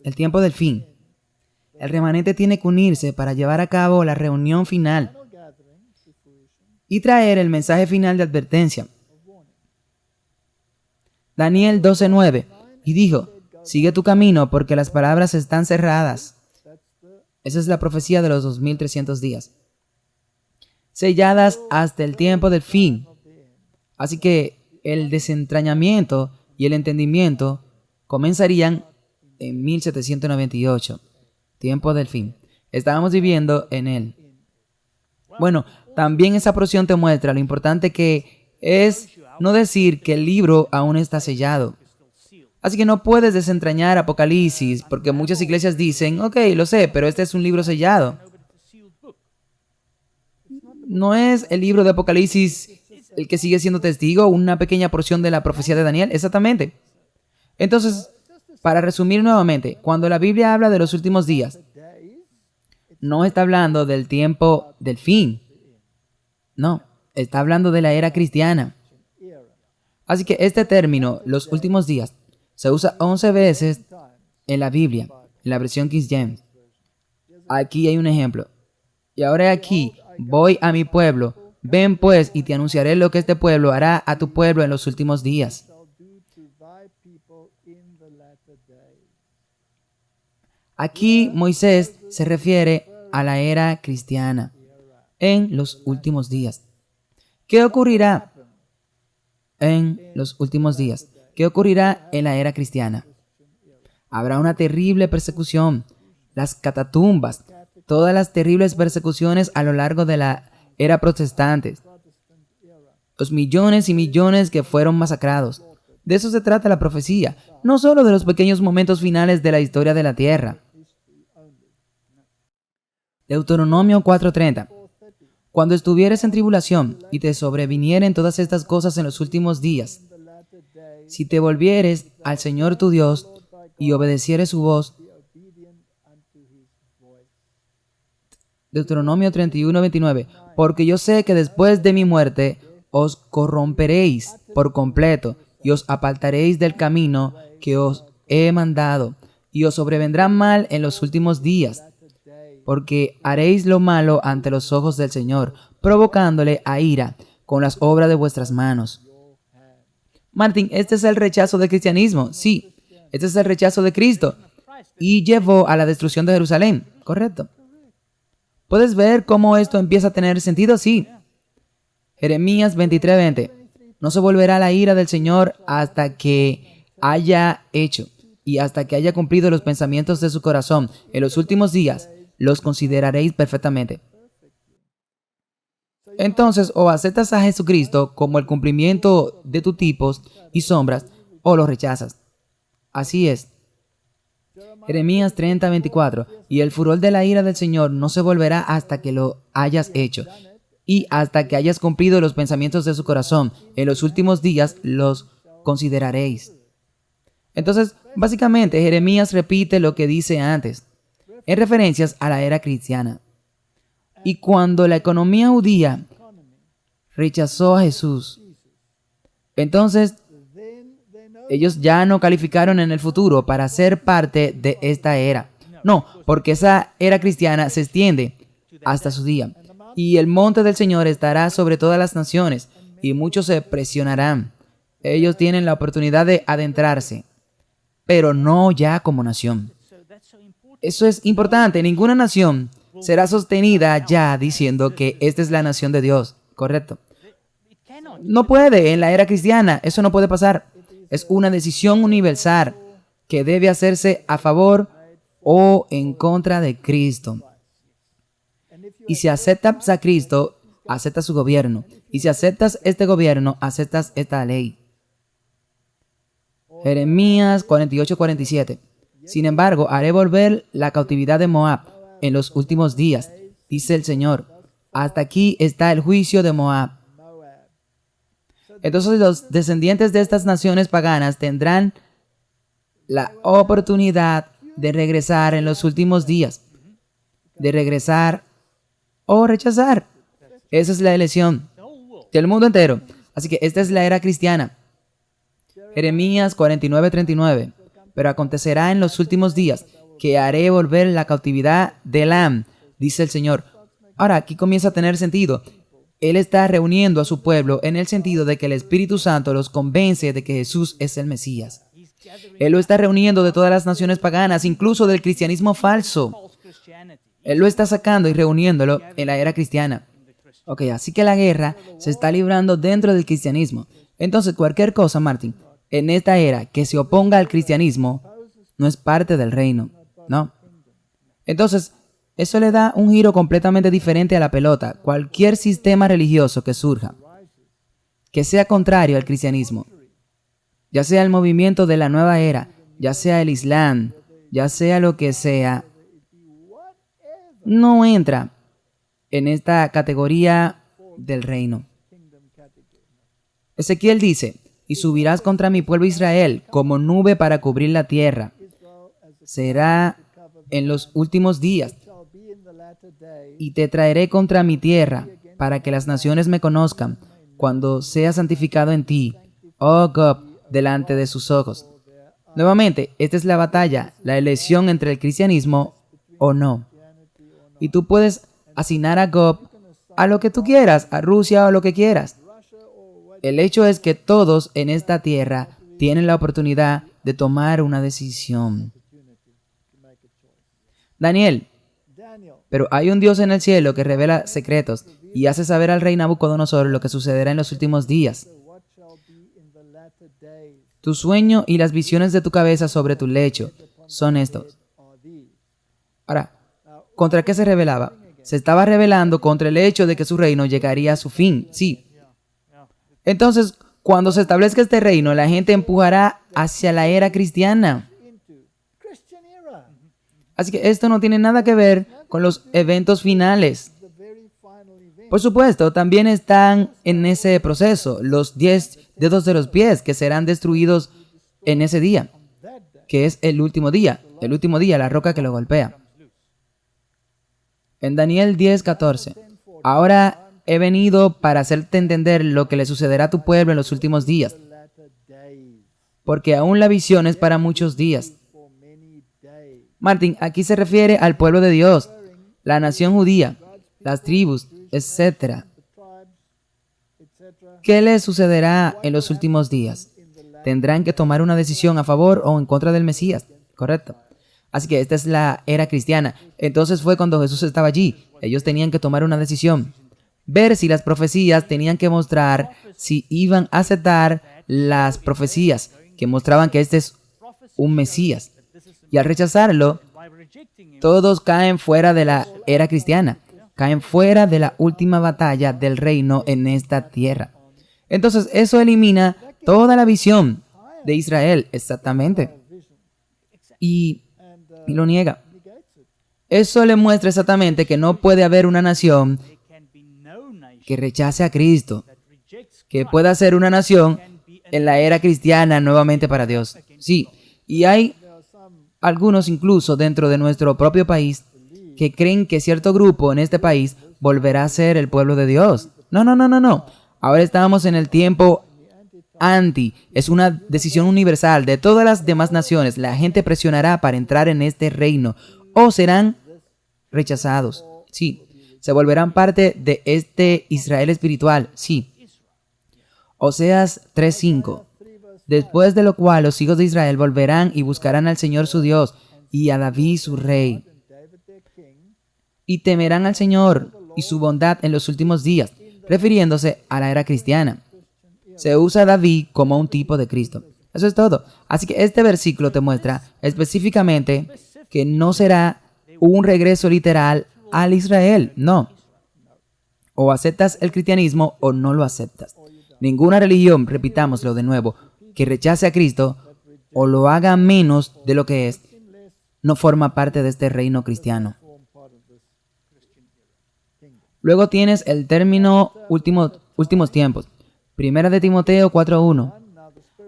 el tiempo del fin, el remanente tiene que unirse para llevar a cabo la reunión final y traer el mensaje final de advertencia. Daniel 12:9. Y dijo: sigue tu camino porque las palabras están cerradas. Esa es la profecía de los 2300 días. Selladas hasta el tiempo del fin. Así que el desentrañamiento y el entendimiento comenzarían en 1798. Tiempo del fin. Estábamos viviendo en él. Bueno, también esa porción te muestra lo importante que es no decir que el libro aún está sellado. Así que no puedes desentrañar Apocalipsis, porque muchas iglesias dicen: ok, lo sé, pero este es un libro sellado. ¿No es el libro de Apocalipsis el que sigue siendo testigo, una pequeña porción de la profecía de Daniel? Exactamente. Entonces, para resumir nuevamente, cuando la Biblia habla de los últimos días, no está hablando del tiempo del fin. No, está hablando de la era cristiana. Así que este término, los últimos días, se usa 11 veces en la Biblia, en la versión King James. Aquí hay un ejemplo. Y ahora aquí, voy a mi pueblo. Ven pues y te anunciaré lo que este pueblo hará a tu pueblo en los últimos días. Aquí Moisés se refiere a la era cristiana en los últimos días. ¿Qué ocurrirá en los últimos días? ¿Qué ocurrirá en la era cristiana? Habrá una terrible persecución, las catatumbas, todas las terribles persecuciones a lo largo de la era protestante, los millones y millones que fueron masacrados. De eso se trata la profecía, no solo de los pequeños momentos finales de la historia de la tierra. Deuteronomio 4:30. Cuando estuvieres en tribulación y te sobrevinieren todas estas cosas en los últimos días, si te volvieres al Señor tu Dios y obedecieres su voz. Deuteronomio 31:29. Porque yo sé que después de mi muerte os corromperéis por completo y os apartaréis del camino que os he mandado, y os sobrevendrá mal en los últimos días, porque haréis lo malo ante los ojos del Señor, provocándole a ira con las obras de vuestras manos. Martín, este es el rechazo del cristianismo. Sí, este es el rechazo de Cristo. Y llevó a la destrucción de Jerusalén. Correcto. ¿Puedes ver cómo esto empieza a tener sentido? Sí. Jeremías 23:20. No se volverá la ira del Señor hasta que haya hecho y hasta que haya cumplido los pensamientos de su corazón. En los últimos días los consideraréis perfectamente. Entonces, o aceptas a Jesucristo como el cumplimiento de tus tipos y sombras, o lo rechazas. Así es. Jeremías 30:24. Y el furor de la ira del Señor no se volverá hasta que lo hayas hecho y hasta que hayas cumplido los pensamientos de su corazón. En los últimos días los consideraréis. Entonces, básicamente, Jeremías repite lo que dice antes, en referencias a la era cristiana. Y cuando la economía judía rechazó a Jesús, entonces ellos ya no calificaron en el futuro para ser parte de esta era. No, porque esa era cristiana se extiende hasta su día. Y el monte del Señor estará sobre todas las naciones, y muchos se presionarán. Ellos tienen la oportunidad de adentrarse, pero no ya como nación. Eso es importante. Ninguna nación será sostenida ya diciendo que esta es la nación de Dios. Correcto. No puede, en la era cristiana, eso no puede pasar. Es una decisión universal que debe hacerse a favor o en contra de Cristo. Y si aceptas a Cristo, aceptas su gobierno. Y si aceptas este gobierno, aceptas esta ley. Jeremías 48:47. Sin embargo, haré volver la cautividad de Moab en los últimos días, dice el Señor. Hasta aquí está el juicio de Moab. Entonces los descendientes de estas naciones paganas tendrán la oportunidad de regresar en los últimos días, de regresar o rechazar. Esa es la elección del mundo entero. Así que esta es la era cristiana. Jeremías 49:39. Pero acontecerá en los últimos días que haré volver la cautividad de Elam, dice el Señor. Ahora, aquí comienza a tener sentido. Él está reuniendo a su pueblo en el sentido de que el Espíritu Santo los convence de que Jesús es el Mesías. Él lo está reuniendo de todas las naciones paganas, incluso del cristianismo falso. Él lo está sacando y reuniéndolo en la era cristiana. Ok, así que la guerra se está librando dentro del cristianismo. Entonces, cualquier cosa, Martín, en esta era que se oponga al cristianismo, no es parte del reino, ¿no? Entonces, eso le da un giro completamente diferente a la pelota. Cualquier sistema religioso que surja, que sea contrario al cristianismo, ya sea el movimiento de la nueva era, ya sea el Islam, ya sea lo que sea, no entra en esta categoría del reino. Ezequiel dice, y subirás contra mi pueblo Israel como nube para cubrir la tierra. Será en los últimos días. Y te traeré contra mi tierra para que las naciones me conozcan, cuando sea santificado en ti, oh Gob, delante de sus ojos. Nuevamente, esta es la batalla, la elección entre el cristianismo o no. Y tú puedes asignar a Gob a lo que tú quieras, a Rusia o lo que quieras. El hecho es que todos en esta tierra tienen la oportunidad de tomar una decisión. Daniel, pero hay un Dios en el cielo que revela secretos y hace saber al rey Nabucodonosor lo que sucederá en los últimos días. Tu sueño y las visiones de tu cabeza sobre tu lecho son estos. Ahora, ¿contra qué se revelaba? Se estaba revelando contra el hecho de que su reino llegaría a su fin, sí. Entonces, cuando se establezca este reino, la gente empujará hacia la era cristiana. Así que esto no tiene nada que ver con los eventos finales. Por supuesto, también están en ese proceso los 10 dedos de los pies que serán destruidos en ese día, que es el último día, la roca que lo golpea. En Daniel 10:14, ahora he venido para hacerte entender lo que le sucederá a tu pueblo en los últimos días, porque aún la visión es para muchos días. Martín, aquí se refiere al pueblo de Dios, la nación judía, las tribus, etc. ¿Qué les sucederá en los últimos días? Tendrán que tomar una decisión a favor o en contra del Mesías, ¿correcto? Así que esta es la era cristiana. Entonces fue cuando Jesús estaba allí. Ellos tenían que tomar una decisión. Ver si las profecías tenían que mostrar si iban a aceptar las profecías que mostraban que este es un Mesías. Y al rechazarlo, todos caen fuera de la era cristiana. Caen fuera de la última batalla del reino en esta tierra. Entonces eso elimina toda la visión de Israel, exactamente. Y lo niega. Eso le muestra exactamente que no puede haber una nación que rechace a Cristo, que pueda ser una nación en la era cristiana nuevamente para Dios. Sí, y hay algunos incluso dentro de nuestro propio país que creen que cierto grupo en este país volverá a ser el pueblo de Dios. No. Ahora estamos en el tiempo anti. Es una decisión universal de todas las demás naciones. La gente presionará para entrar en este reino o serán rechazados. Sí, se volverán parte de este Israel espiritual. Sí. Oseas 3:5. Después de lo cual los hijos de Israel volverán y buscarán al Señor su Dios y a David su rey. Y temerán al Señor y su bondad en los últimos días, refiriéndose a la era cristiana. Se usa a David como un tipo de Cristo. Eso es todo. Así que este versículo te muestra específicamente que no será un regreso literal al Israel. No. O aceptas el cristianismo o no lo aceptas. Ninguna religión, repitámoslo de nuevo, que rechace a Cristo o lo haga menos de lo que es, no forma parte de este reino cristiano. Luego tienes el término últimos tiempos. Primera de Timoteo 4:1.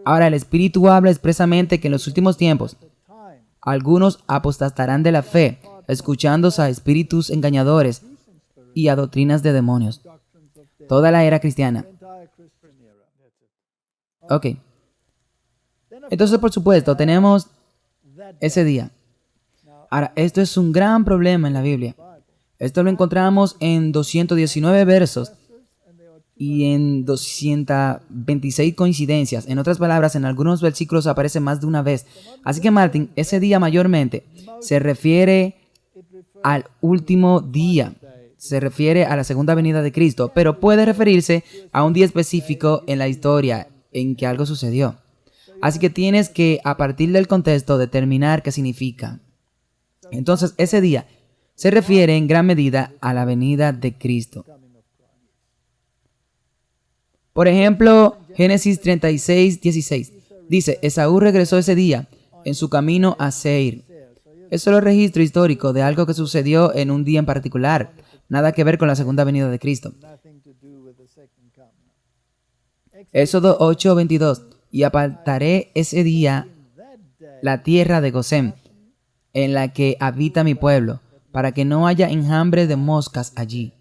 Ahora el Espíritu habla expresamente que en los últimos tiempos algunos apostatarán de la fe, escuchándose a espíritus engañadores y a doctrinas de demonios. Toda la era cristiana. Ok. Entonces, por supuesto, tenemos ese día. Ahora, esto es un gran problema en la Biblia. Esto lo encontramos en 219 versos y en 226 coincidencias. En otras palabras, en algunos versículos aparece más de una vez. Así que, Martín, ese día mayormente se refiere al último día. Se refiere a la segunda venida de Cristo, pero puede referirse a un día específico en la historia en que algo sucedió. Así que tienes que, a partir del contexto, determinar qué significa. Entonces, ese día se refiere en gran medida a la venida de Cristo. Por ejemplo, Génesis 36:16 dice, Esaú regresó ese día en su camino a Seir. Es solo registro histórico de algo que sucedió en un día en particular, nada que ver con la segunda venida de Cristo. Éxodo 8:22, y apartaré ese día la tierra de Gosén, en la que habita mi pueblo, para que no haya enjambre de moscas allí.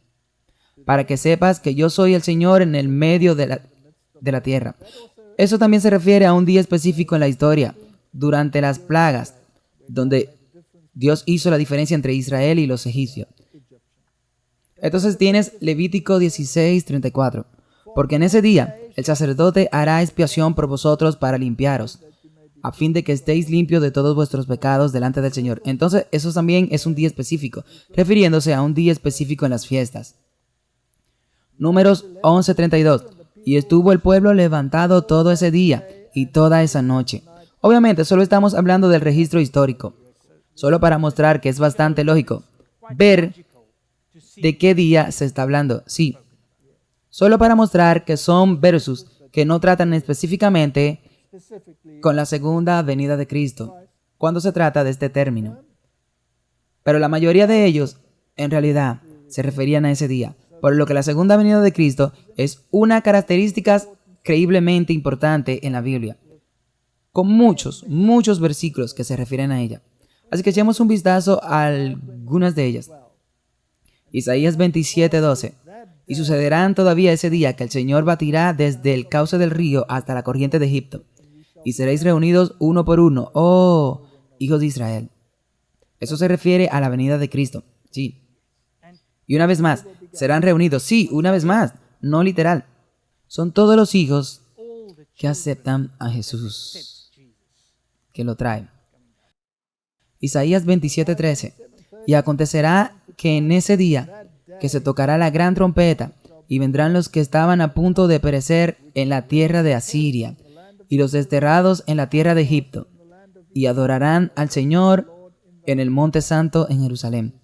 para que sepas que yo soy el Señor en el medio de la tierra. Eso también se refiere a un día específico en la historia, durante las plagas, donde Dios hizo la diferencia entre Israel y los egipcios. Entonces tienes Levítico 16:34. Porque en ese día el sacerdote hará expiación por vosotros para limpiaros, a fin de que estéis limpios de todos vuestros pecados delante del Señor. Entonces eso también es un día específico, refiriéndose a un día específico en las fiestas. Números 11:32. Y estuvo el pueblo levantado todo ese día y toda esa noche. Obviamente solo estamos hablando del registro histórico, solo para mostrar que es bastante lógico ver de qué día se está hablando. Sí, solo para mostrar que son versos que no tratan específicamente con la segunda venida de Cristo, cuando se trata de este término. Pero la mayoría de ellos, en realidad, se referían a ese día, por lo que la segunda venida de Cristo es una característica creíblemente importante en la Biblia, con muchos versículos que se refieren a ella. Así que echemos un vistazo a algunas de ellas. Isaías 27:12. Y sucederán todavía ese día que el Señor batirá desde el cauce del río hasta la corriente de Egipto, y seréis reunidos uno por uno, oh hijos de Israel. Eso se refiere a la venida de Cristo, sí. Y una vez más, serán reunidos, sí, una vez más, no literal. Son todos los hijos que aceptan a Jesús, que lo traen. Isaías 27:13. Y acontecerá que en ese día que se tocará la gran trompeta, y vendrán los que estaban a punto de perecer en la tierra de Asiria, y los desterrados en la tierra de Egipto, y adorarán al Señor en el monte santo en Jerusalén.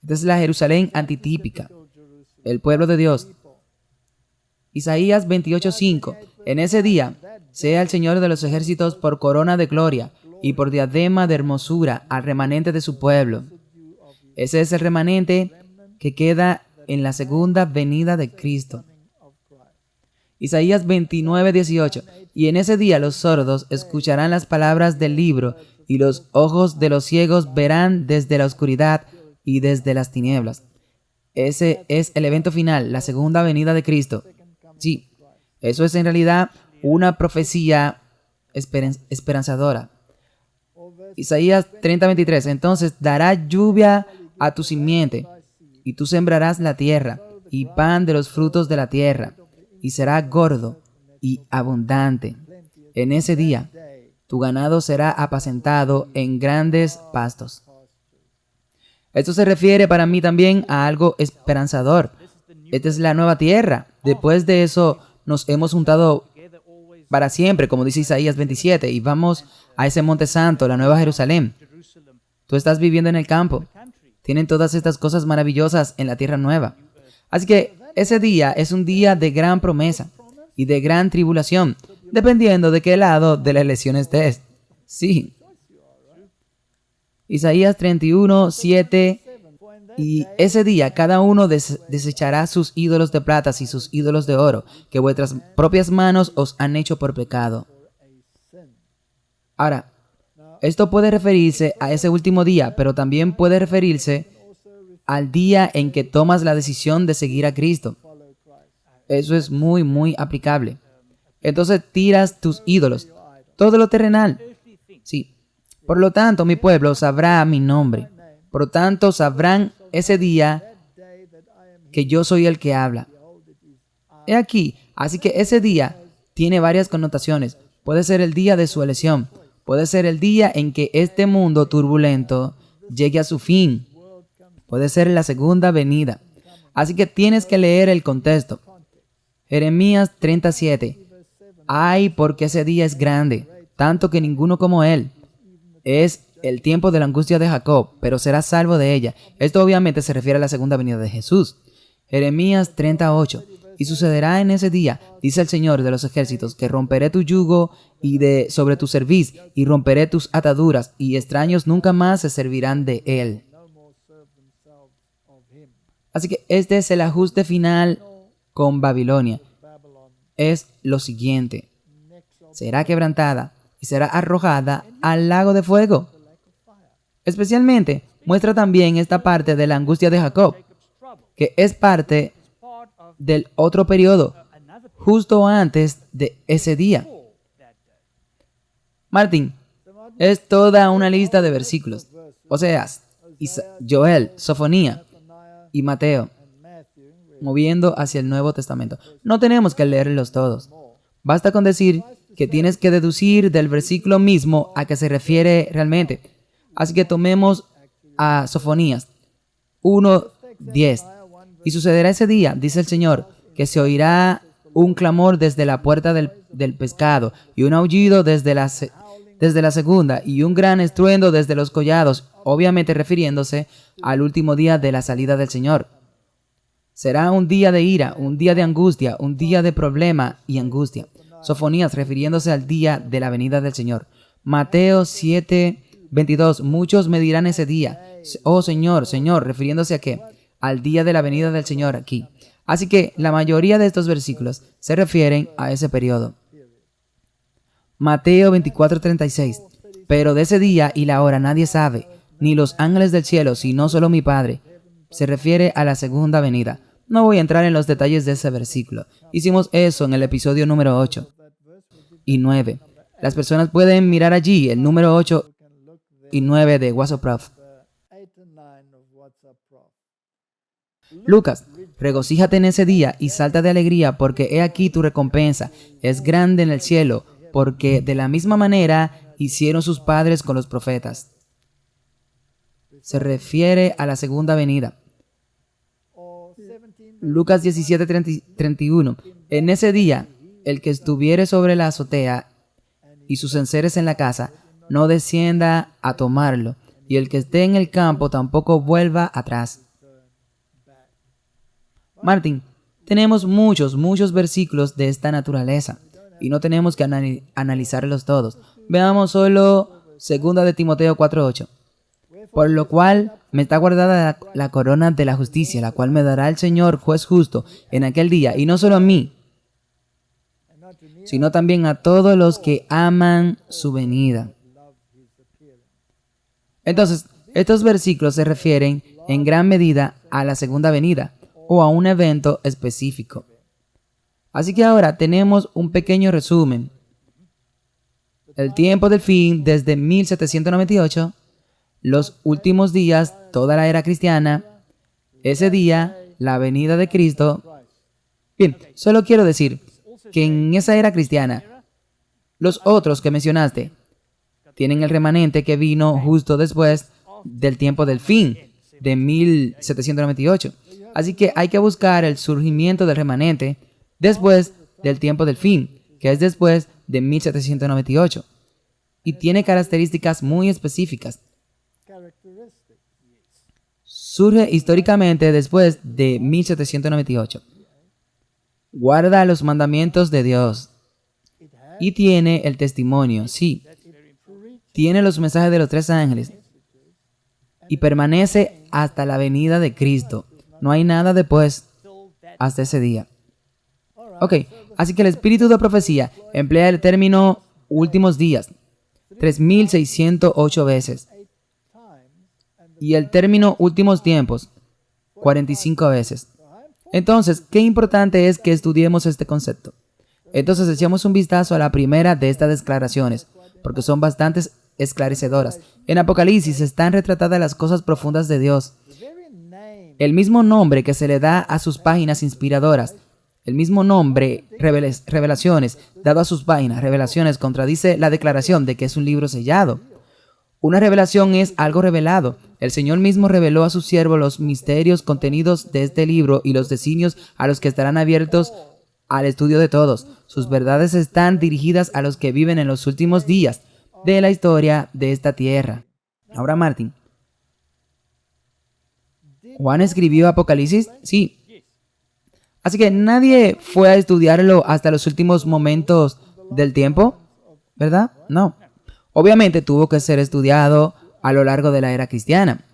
Esta es la Jerusalén antitípica, el pueblo de Dios. Isaías 28:5. En ese día sea el Señor de los ejércitos por corona de gloria y por diadema de hermosura al remanente de su pueblo. Ese es el remanente que queda en la segunda venida de Cristo. Isaías 29:18. Y en ese día los sordos escucharán las palabras del libro, y los ojos de los ciegos verán desde la oscuridad y desde las tinieblas. Ese es el evento final, la segunda venida de Cristo. Sí, eso es en realidad una profecía esperanzadora. Isaías 30:23. Entonces dará lluvia a tu simiente, y tú sembrarás la tierra, y pan de los frutos de la tierra, y será gordo y abundante. En ese día, tu ganado será apacentado en grandes pastos. Esto se refiere para mí también a algo esperanzador. Esta es la nueva tierra. Después de eso, nos hemos juntado para siempre, como dice Isaías 27, y vamos a ese monte santo, la nueva Jerusalén. Tú estás viviendo en el campo. Tienen todas estas cosas maravillosas en la tierra nueva. Así que ese día es un día de gran promesa y de gran tribulación, dependiendo de qué lado de la elección estés. Sí. Isaías 31:7. Y ese día cada uno desechará sus ídolos de plata y sus ídolos de oro, que vuestras propias manos os han hecho por pecado. Ahora, esto puede referirse a ese último día, pero también puede referirse al día en que tomas la decisión de seguir a Cristo. Eso es muy aplicable. Entonces tiras tus ídolos, todo lo terrenal. Sí. Por lo tanto, mi pueblo sabrá mi nombre. Por lo tanto, sabrán ese día que yo soy el que habla. He aquí, así que ese día tiene varias connotaciones. Puede ser el día de su elección. Puede ser el día en que este mundo turbulento llegue a su fin. Puede ser la segunda venida. Así que tienes que leer el contexto. Jeremías 37. Ay, porque ese día es grande, tanto que ninguno como él. Es el tiempo de la angustia de Jacob, pero será salvo de ella. Esto obviamente se refiere a la segunda venida de Jesús. Jeremías 38. Y sucederá en ese día, dice el Señor de los ejércitos, que romperé tu yugo sobre tu cerviz, y romperé tus ataduras, y extraños nunca más se servirán de él. Así que este es el ajuste final con Babilonia. Es lo siguiente: será quebrantada y será arrojada al lago de fuego. Especialmente muestra también esta parte de la angustia de Jacob, que es parte del otro periodo, justo antes de ese día. Martín, es toda una lista de versículos. Oseas, Joel, Sofonía y Mateo, moviendo hacia el Nuevo Testamento. No tenemos que leerlos todos. Basta con decir que tienes que deducir del versículo mismo a qué se refiere realmente. Así que tomemos a Sofonías 1:10. Y sucederá ese día, dice el Señor, que se oirá un clamor desde la puerta del pescado y un aullido desde la segunda y un gran estruendo desde los collados, obviamente refiriéndose al último día de la salida del Señor. Será un día de ira, un día de angustia, un día de problema y angustia. Sofonías refiriéndose al día de la venida del Señor. Mateo 7:22. Muchos me dirán ese día, oh Señor, Señor, refiriéndose a qué? Al día de la venida del Señor aquí. Así que la mayoría de estos versículos se refieren a ese periodo. Mateo 24:36. Pero de ese día y la hora nadie sabe, ni los ángeles del cielo, sino solo mi Padre. Se refiere a la segunda venida. No voy a entrar en los detalles de ese versículo. Hicimos eso en el episodio número 8 y 9. Las personas pueden mirar allí el número 8 y 9 de WhatsApp Prof. Lucas, regocíjate en ese día y salta de alegría, porque he aquí tu recompensa es grande en el cielo, porque de la misma manera hicieron sus padres con los profetas. Se refiere a la segunda venida. Lucas 17:31. En ese día, el que estuviere sobre la azotea y sus enseres en la casa, no descienda a tomarlo, y el que esté en el campo tampoco vuelva atrás. Martín, tenemos muchos versículos de esta naturaleza, y no tenemos que analizarlos todos. Veamos solo 2 de Timoteo 4:8. Por lo cual me está guardada la corona de la justicia, la cual me dará el Señor, juez justo, en aquel día, y no solo a mí, sino también a todos los que aman su venida. Entonces, estos versículos se refieren en gran medida a la segunda venida o a un evento específico. Así que ahora tenemos un pequeño resumen. El tiempo del fin desde 1798, los últimos días, toda la era cristiana, ese día, la venida de Cristo. Bien, solo quiero decir que en esa era cristiana, los otros que mencionaste tienen el remanente que vino justo después del tiempo del fin de 1798. Así que hay que buscar el surgimiento del remanente después del tiempo del fin, que es después de 1798. Y tiene características muy específicas. Surge históricamente después de 1798. Guarda los mandamientos de Dios. Y tiene el testimonio, sí. Tiene los mensajes de los 3 ángeles. Y permanece hasta la venida de Cristo. No hay nada después hasta ese día. Ok, así que el espíritu de profecía emplea el término últimos días 3.608 veces. Y el término últimos tiempos 45 veces. Entonces, qué importante es que estudiemos este concepto. Entonces, echamos un vistazo a la primera de estas declaraciones, porque son bastante esclarecedoras. En Apocalipsis están retratadas las cosas profundas de Dios. El mismo nombre que se le da a sus páginas inspiradoras, el mismo nombre, revelaciones, dado a sus páginas, revelaciones, contradice la declaración de que es un libro sellado. Una revelación es algo revelado. El Señor mismo reveló a su siervo los misterios contenidos de este libro y los designios a los que estarán abiertos al estudio de todos. Sus verdades están dirigidas a los que viven en los últimos días de la historia de esta tierra. Ahora, Martín, ¿Juan escribió Apocalipsis? Sí. Así que nadie fue a estudiarlo hasta los últimos momentos del tiempo, ¿verdad? No. Obviamente tuvo que ser estudiado a lo largo de la era cristiana.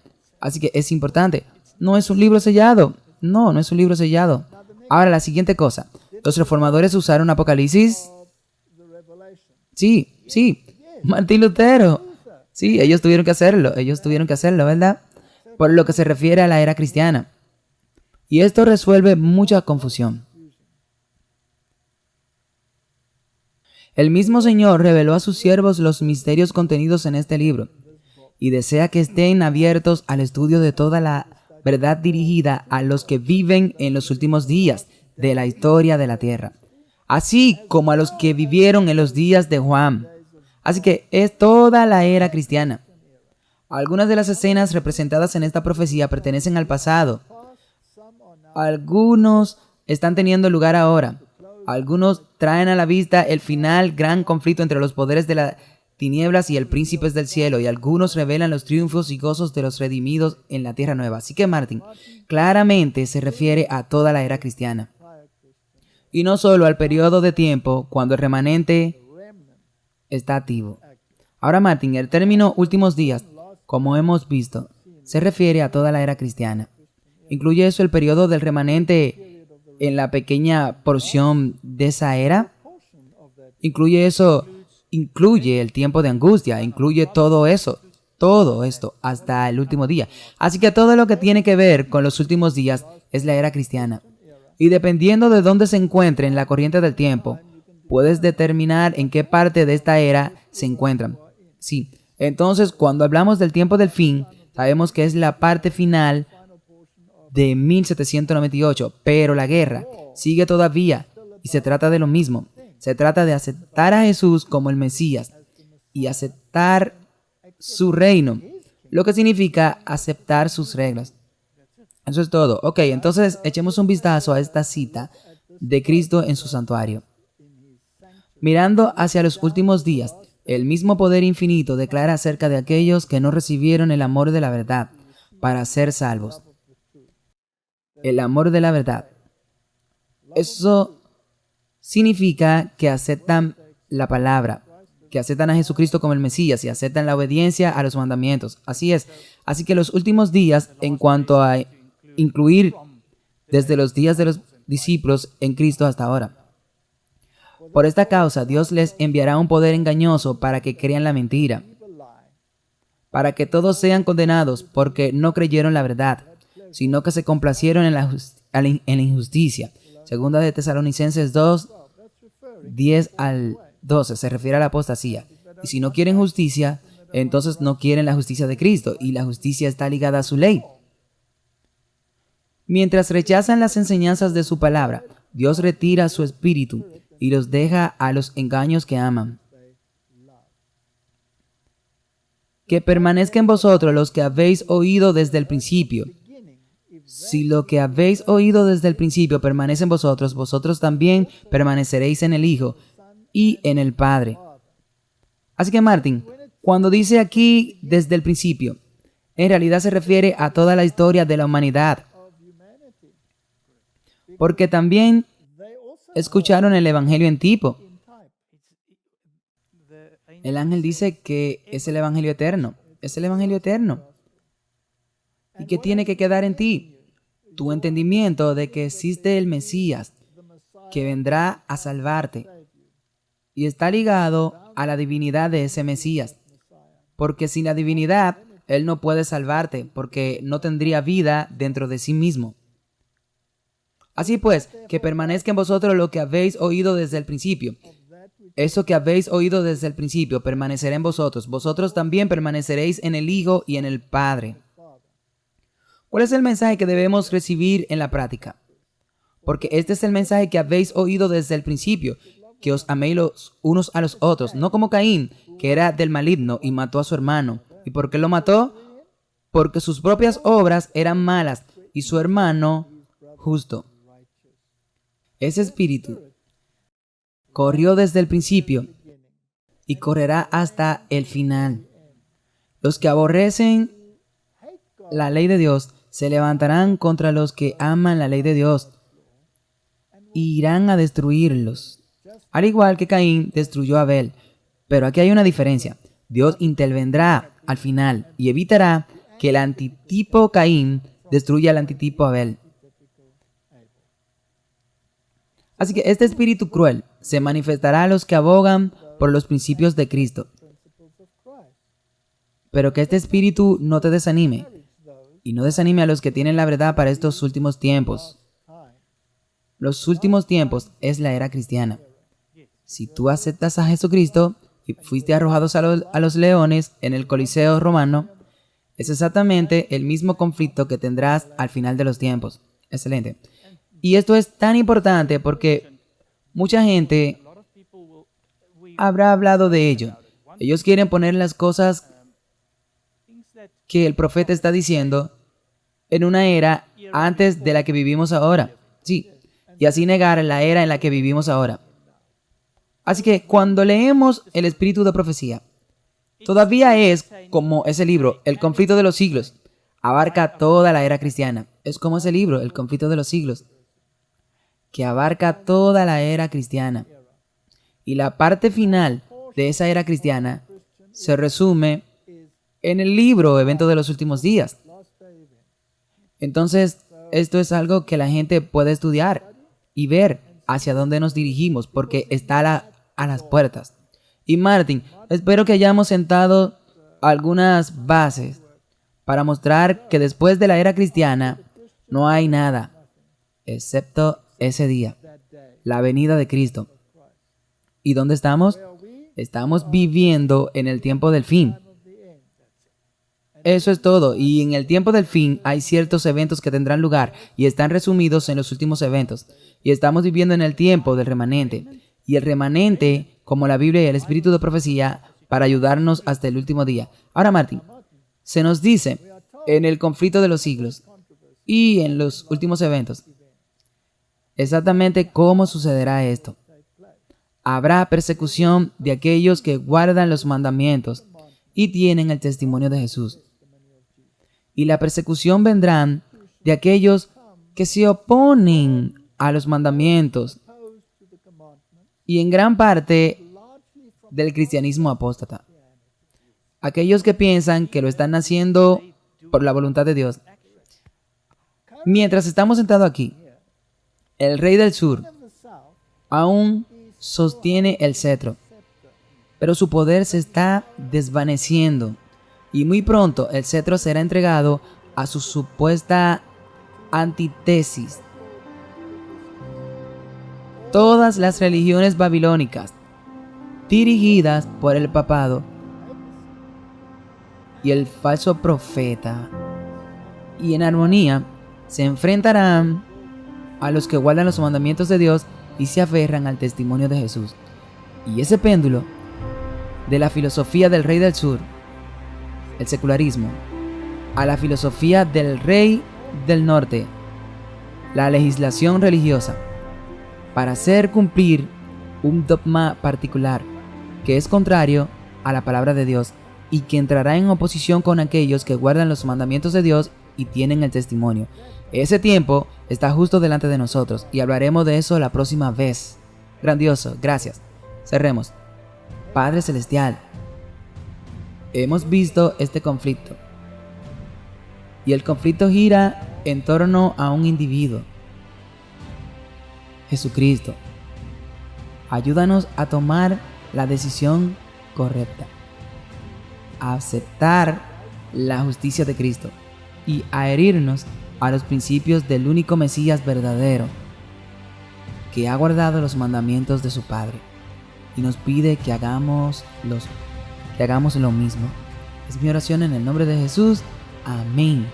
Así que es importante. No es un libro sellado. No es un libro sellado. Ahora, la siguiente cosa. ¿Los reformadores usaron Apocalipsis? Sí. Martín Lutero. Sí, ellos tuvieron que hacerlo, ¿verdad? Por lo que se refiere a la era cristiana. Y esto resuelve mucha confusión. El mismo Señor reveló a sus siervos los misterios contenidos en este libro y desea que estén abiertos al estudio de toda la verdad dirigida a los que viven en los últimos días de la historia de la tierra, así como a los que vivieron en los días de Juan. Así que es toda la era cristiana. Algunas de las escenas representadas en esta profecía pertenecen al pasado. Algunos están teniendo lugar ahora. Algunos traen a la vista el final gran conflicto entre los poderes de las tinieblas y el príncipes del cielo, y algunos revelan los triunfos y gozos de los redimidos en la tierra nueva. Así que Martin claramente se refiere a toda la era cristiana, y no solo al periodo de tiempo cuando el remanente está activo. Ahora Martin, el término últimos días, como hemos visto, se refiere a toda la era cristiana. ¿Incluye eso el periodo del remanente en la pequeña porción de esa era? ¿Incluye eso? Incluye el tiempo de angustia, incluye todo eso, todo esto, hasta el último día. Así que todo lo que tiene que ver con los últimos días es la era cristiana. Y dependiendo de dónde se encuentre en la corriente del tiempo, puedes determinar en qué parte de esta era se encuentran. Sí, entonces cuando hablamos del tiempo del fin, sabemos que es la parte final de 1798, pero la guerra sigue todavía y se trata de lo mismo. Se trata de aceptar a Jesús como el Mesías y aceptar su reino, lo que significa aceptar sus reglas. Eso es todo. Ok, entonces echemos un vistazo a esta cita de Cristo en su santuario. Mirando hacia los últimos días, el mismo poder infinito declara acerca de aquellos que no recibieron el amor de la verdad para ser salvos. El amor de la verdad. Eso significa que aceptan la palabra, que aceptan a Jesucristo como el Mesías y aceptan la obediencia a los mandamientos. Así es. Así que los últimos días, en cuanto a incluir desde los días de los discípulos en Cristo hasta ahora. Por esta causa, Dios les enviará un poder engañoso para que crean la mentira, para que todos sean condenados porque no creyeron la verdad, sino que se complacieron en la injusticia. Segunda de Tesalonicenses 2, 10 al 12, se refiere a la apostasía. Y si no quieren justicia, entonces no quieren la justicia de Cristo, y la justicia está ligada a su ley. Mientras rechazan las enseñanzas de su palabra, Dios retira su espíritu y los deja a los engaños que aman. Que permanezca en vosotros los que habéis oído desde el principio. Si lo que habéis oído desde el principio permanece en vosotros, vosotros también permaneceréis en el Hijo y en el Padre. Así que Martin, cuando dice aquí desde el principio, en realidad se refiere a toda la historia de la humanidad. Porque también escucharon el Evangelio en tipo. El ángel dice que es el Evangelio eterno. Es el Evangelio eterno. ¿Y qué tiene que quedar en ti? Tu entendimiento de que existe el Mesías, que vendrá a salvarte. Y está ligado a la divinidad de ese Mesías. Porque sin la divinidad, Él no puede salvarte, porque no tendría vida dentro de sí mismo. Así pues, que permanezca en vosotros lo que habéis oído desde el principio. Eso que habéis oído desde el principio permanecerá en vosotros. Vosotros también permaneceréis en el Hijo y en el Padre. ¿Cuál es el mensaje que debemos recibir en la práctica? Porque este es el mensaje que habéis oído desde el principio, que os améis los unos a los otros, no como Caín, que era del maligno y mató a su hermano. ¿Y por qué lo mató? Porque sus propias obras eran malas y su hermano justo. Ese espíritu corrió desde el principio y correrá hasta el final. Los que aborrecen la ley de Dios se levantarán contra los que aman la ley de Dios y irán a destruirlos, al igual que Caín destruyó a Abel. Pero aquí hay una diferencia. Dios intervendrá al final y evitará que el antitipo Caín destruya al antitipo Abel. Así que este espíritu cruel se manifestará a los que abogan por los principios de Cristo. Pero que este espíritu no te desanime. y no desanime a los que tienen la verdad para estos últimos tiempos. Los últimos tiempos es la era cristiana. Si tú aceptas a Jesucristo y fuiste arrojados a los leones en el Coliseo romano, es exactamente el mismo conflicto que tendrás al final de los tiempos. Excelente. Y esto es tan importante porque mucha gente habrá hablado de ello. Ellos quieren poner las cosas que el profeta está diciendo en una era antes de la que vivimos ahora. Sí, y así negar la era en la que vivimos ahora. Así que cuando leemos el espíritu de profecía, todavía es como ese libro, El conflicto de los siglos. Abarca toda la era cristiana. Es como ese libro, El conflicto de los siglos, que abarca toda la era cristiana. Y la parte final de esa era cristiana se resume en el libro Evento de los últimos días. Entonces, esto es algo que la gente puede estudiar y ver hacia dónde nos dirigimos, porque está a las puertas. Y Martin, espero que hayamos sentado algunas bases para mostrar que después de la era cristiana no hay nada, excepto ese día, la venida de Cristo. ¿Y dónde estamos? Estamos viviendo en el tiempo del fin. Eso es todo. Y en el tiempo del fin hay ciertos eventos que tendrán lugar y están resumidos en los últimos eventos. Y estamos viviendo en el tiempo del remanente. Y el remanente, como la Biblia y el espíritu de profecía, para ayudarnos hasta el último día. Ahora, Martín, se nos dice en el conflicto de los siglos y en los últimos eventos exactamente cómo sucederá esto. Habrá persecución de aquellos que guardan los mandamientos y tienen el testimonio de Jesús. Y la persecución vendrá de aquellos que se oponen a los mandamientos y en gran parte del cristianismo apóstata. Aquellos que piensan que lo están haciendo por la voluntad de Dios. Mientras estamos sentados aquí, el rey del sur aún sostiene el cetro, pero su poder se está desvaneciendo y muy pronto el cetro será entregado a su supuesta antítesis. Todas las religiones babilónicas, dirigidas por el papado y el falso profeta, y en armonía, se enfrentarán a los que guardan los mandamientos de Dios y se aferran al testimonio de Jesús. Y ese péndulo de la filosofía del rey del sur, el secularismo, a la filosofía del rey del norte, la legislación religiosa, para hacer cumplir un dogma particular que es contrario a la palabra de Dios y que entrará en oposición con aquellos que guardan los mandamientos de Dios y tienen el testimonio. Ese tiempo está justo delante de nosotros y hablaremos de eso la próxima vez. Grandioso, gracias. Cerremos. Padre Celestial, hemos visto este conflicto. Y el conflicto gira en torno a un individuo, Jesucristo. Ayúdanos a tomar la decisión correcta, a aceptar la justicia de Cristo y a adherirnos a los principios del único Mesías verdadero que ha guardado los mandamientos de su Padre y nos pide que hagamos lo mismo. Es mi oración en el nombre de Jesús. Amén.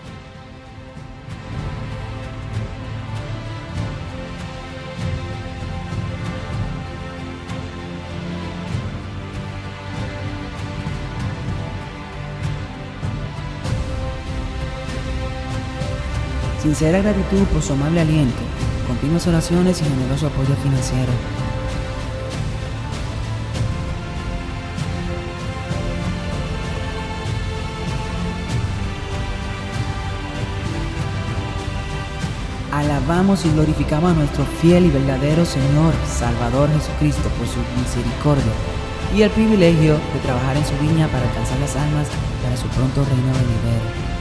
Sincera gratitud por su amable aliento, continuas oraciones y generoso apoyo financiero. Alabamos y glorificamos a nuestro fiel y verdadero Señor, Salvador Jesucristo, por su misericordia y el privilegio de trabajar en su viña para alcanzar las almas para su pronto reino venidero.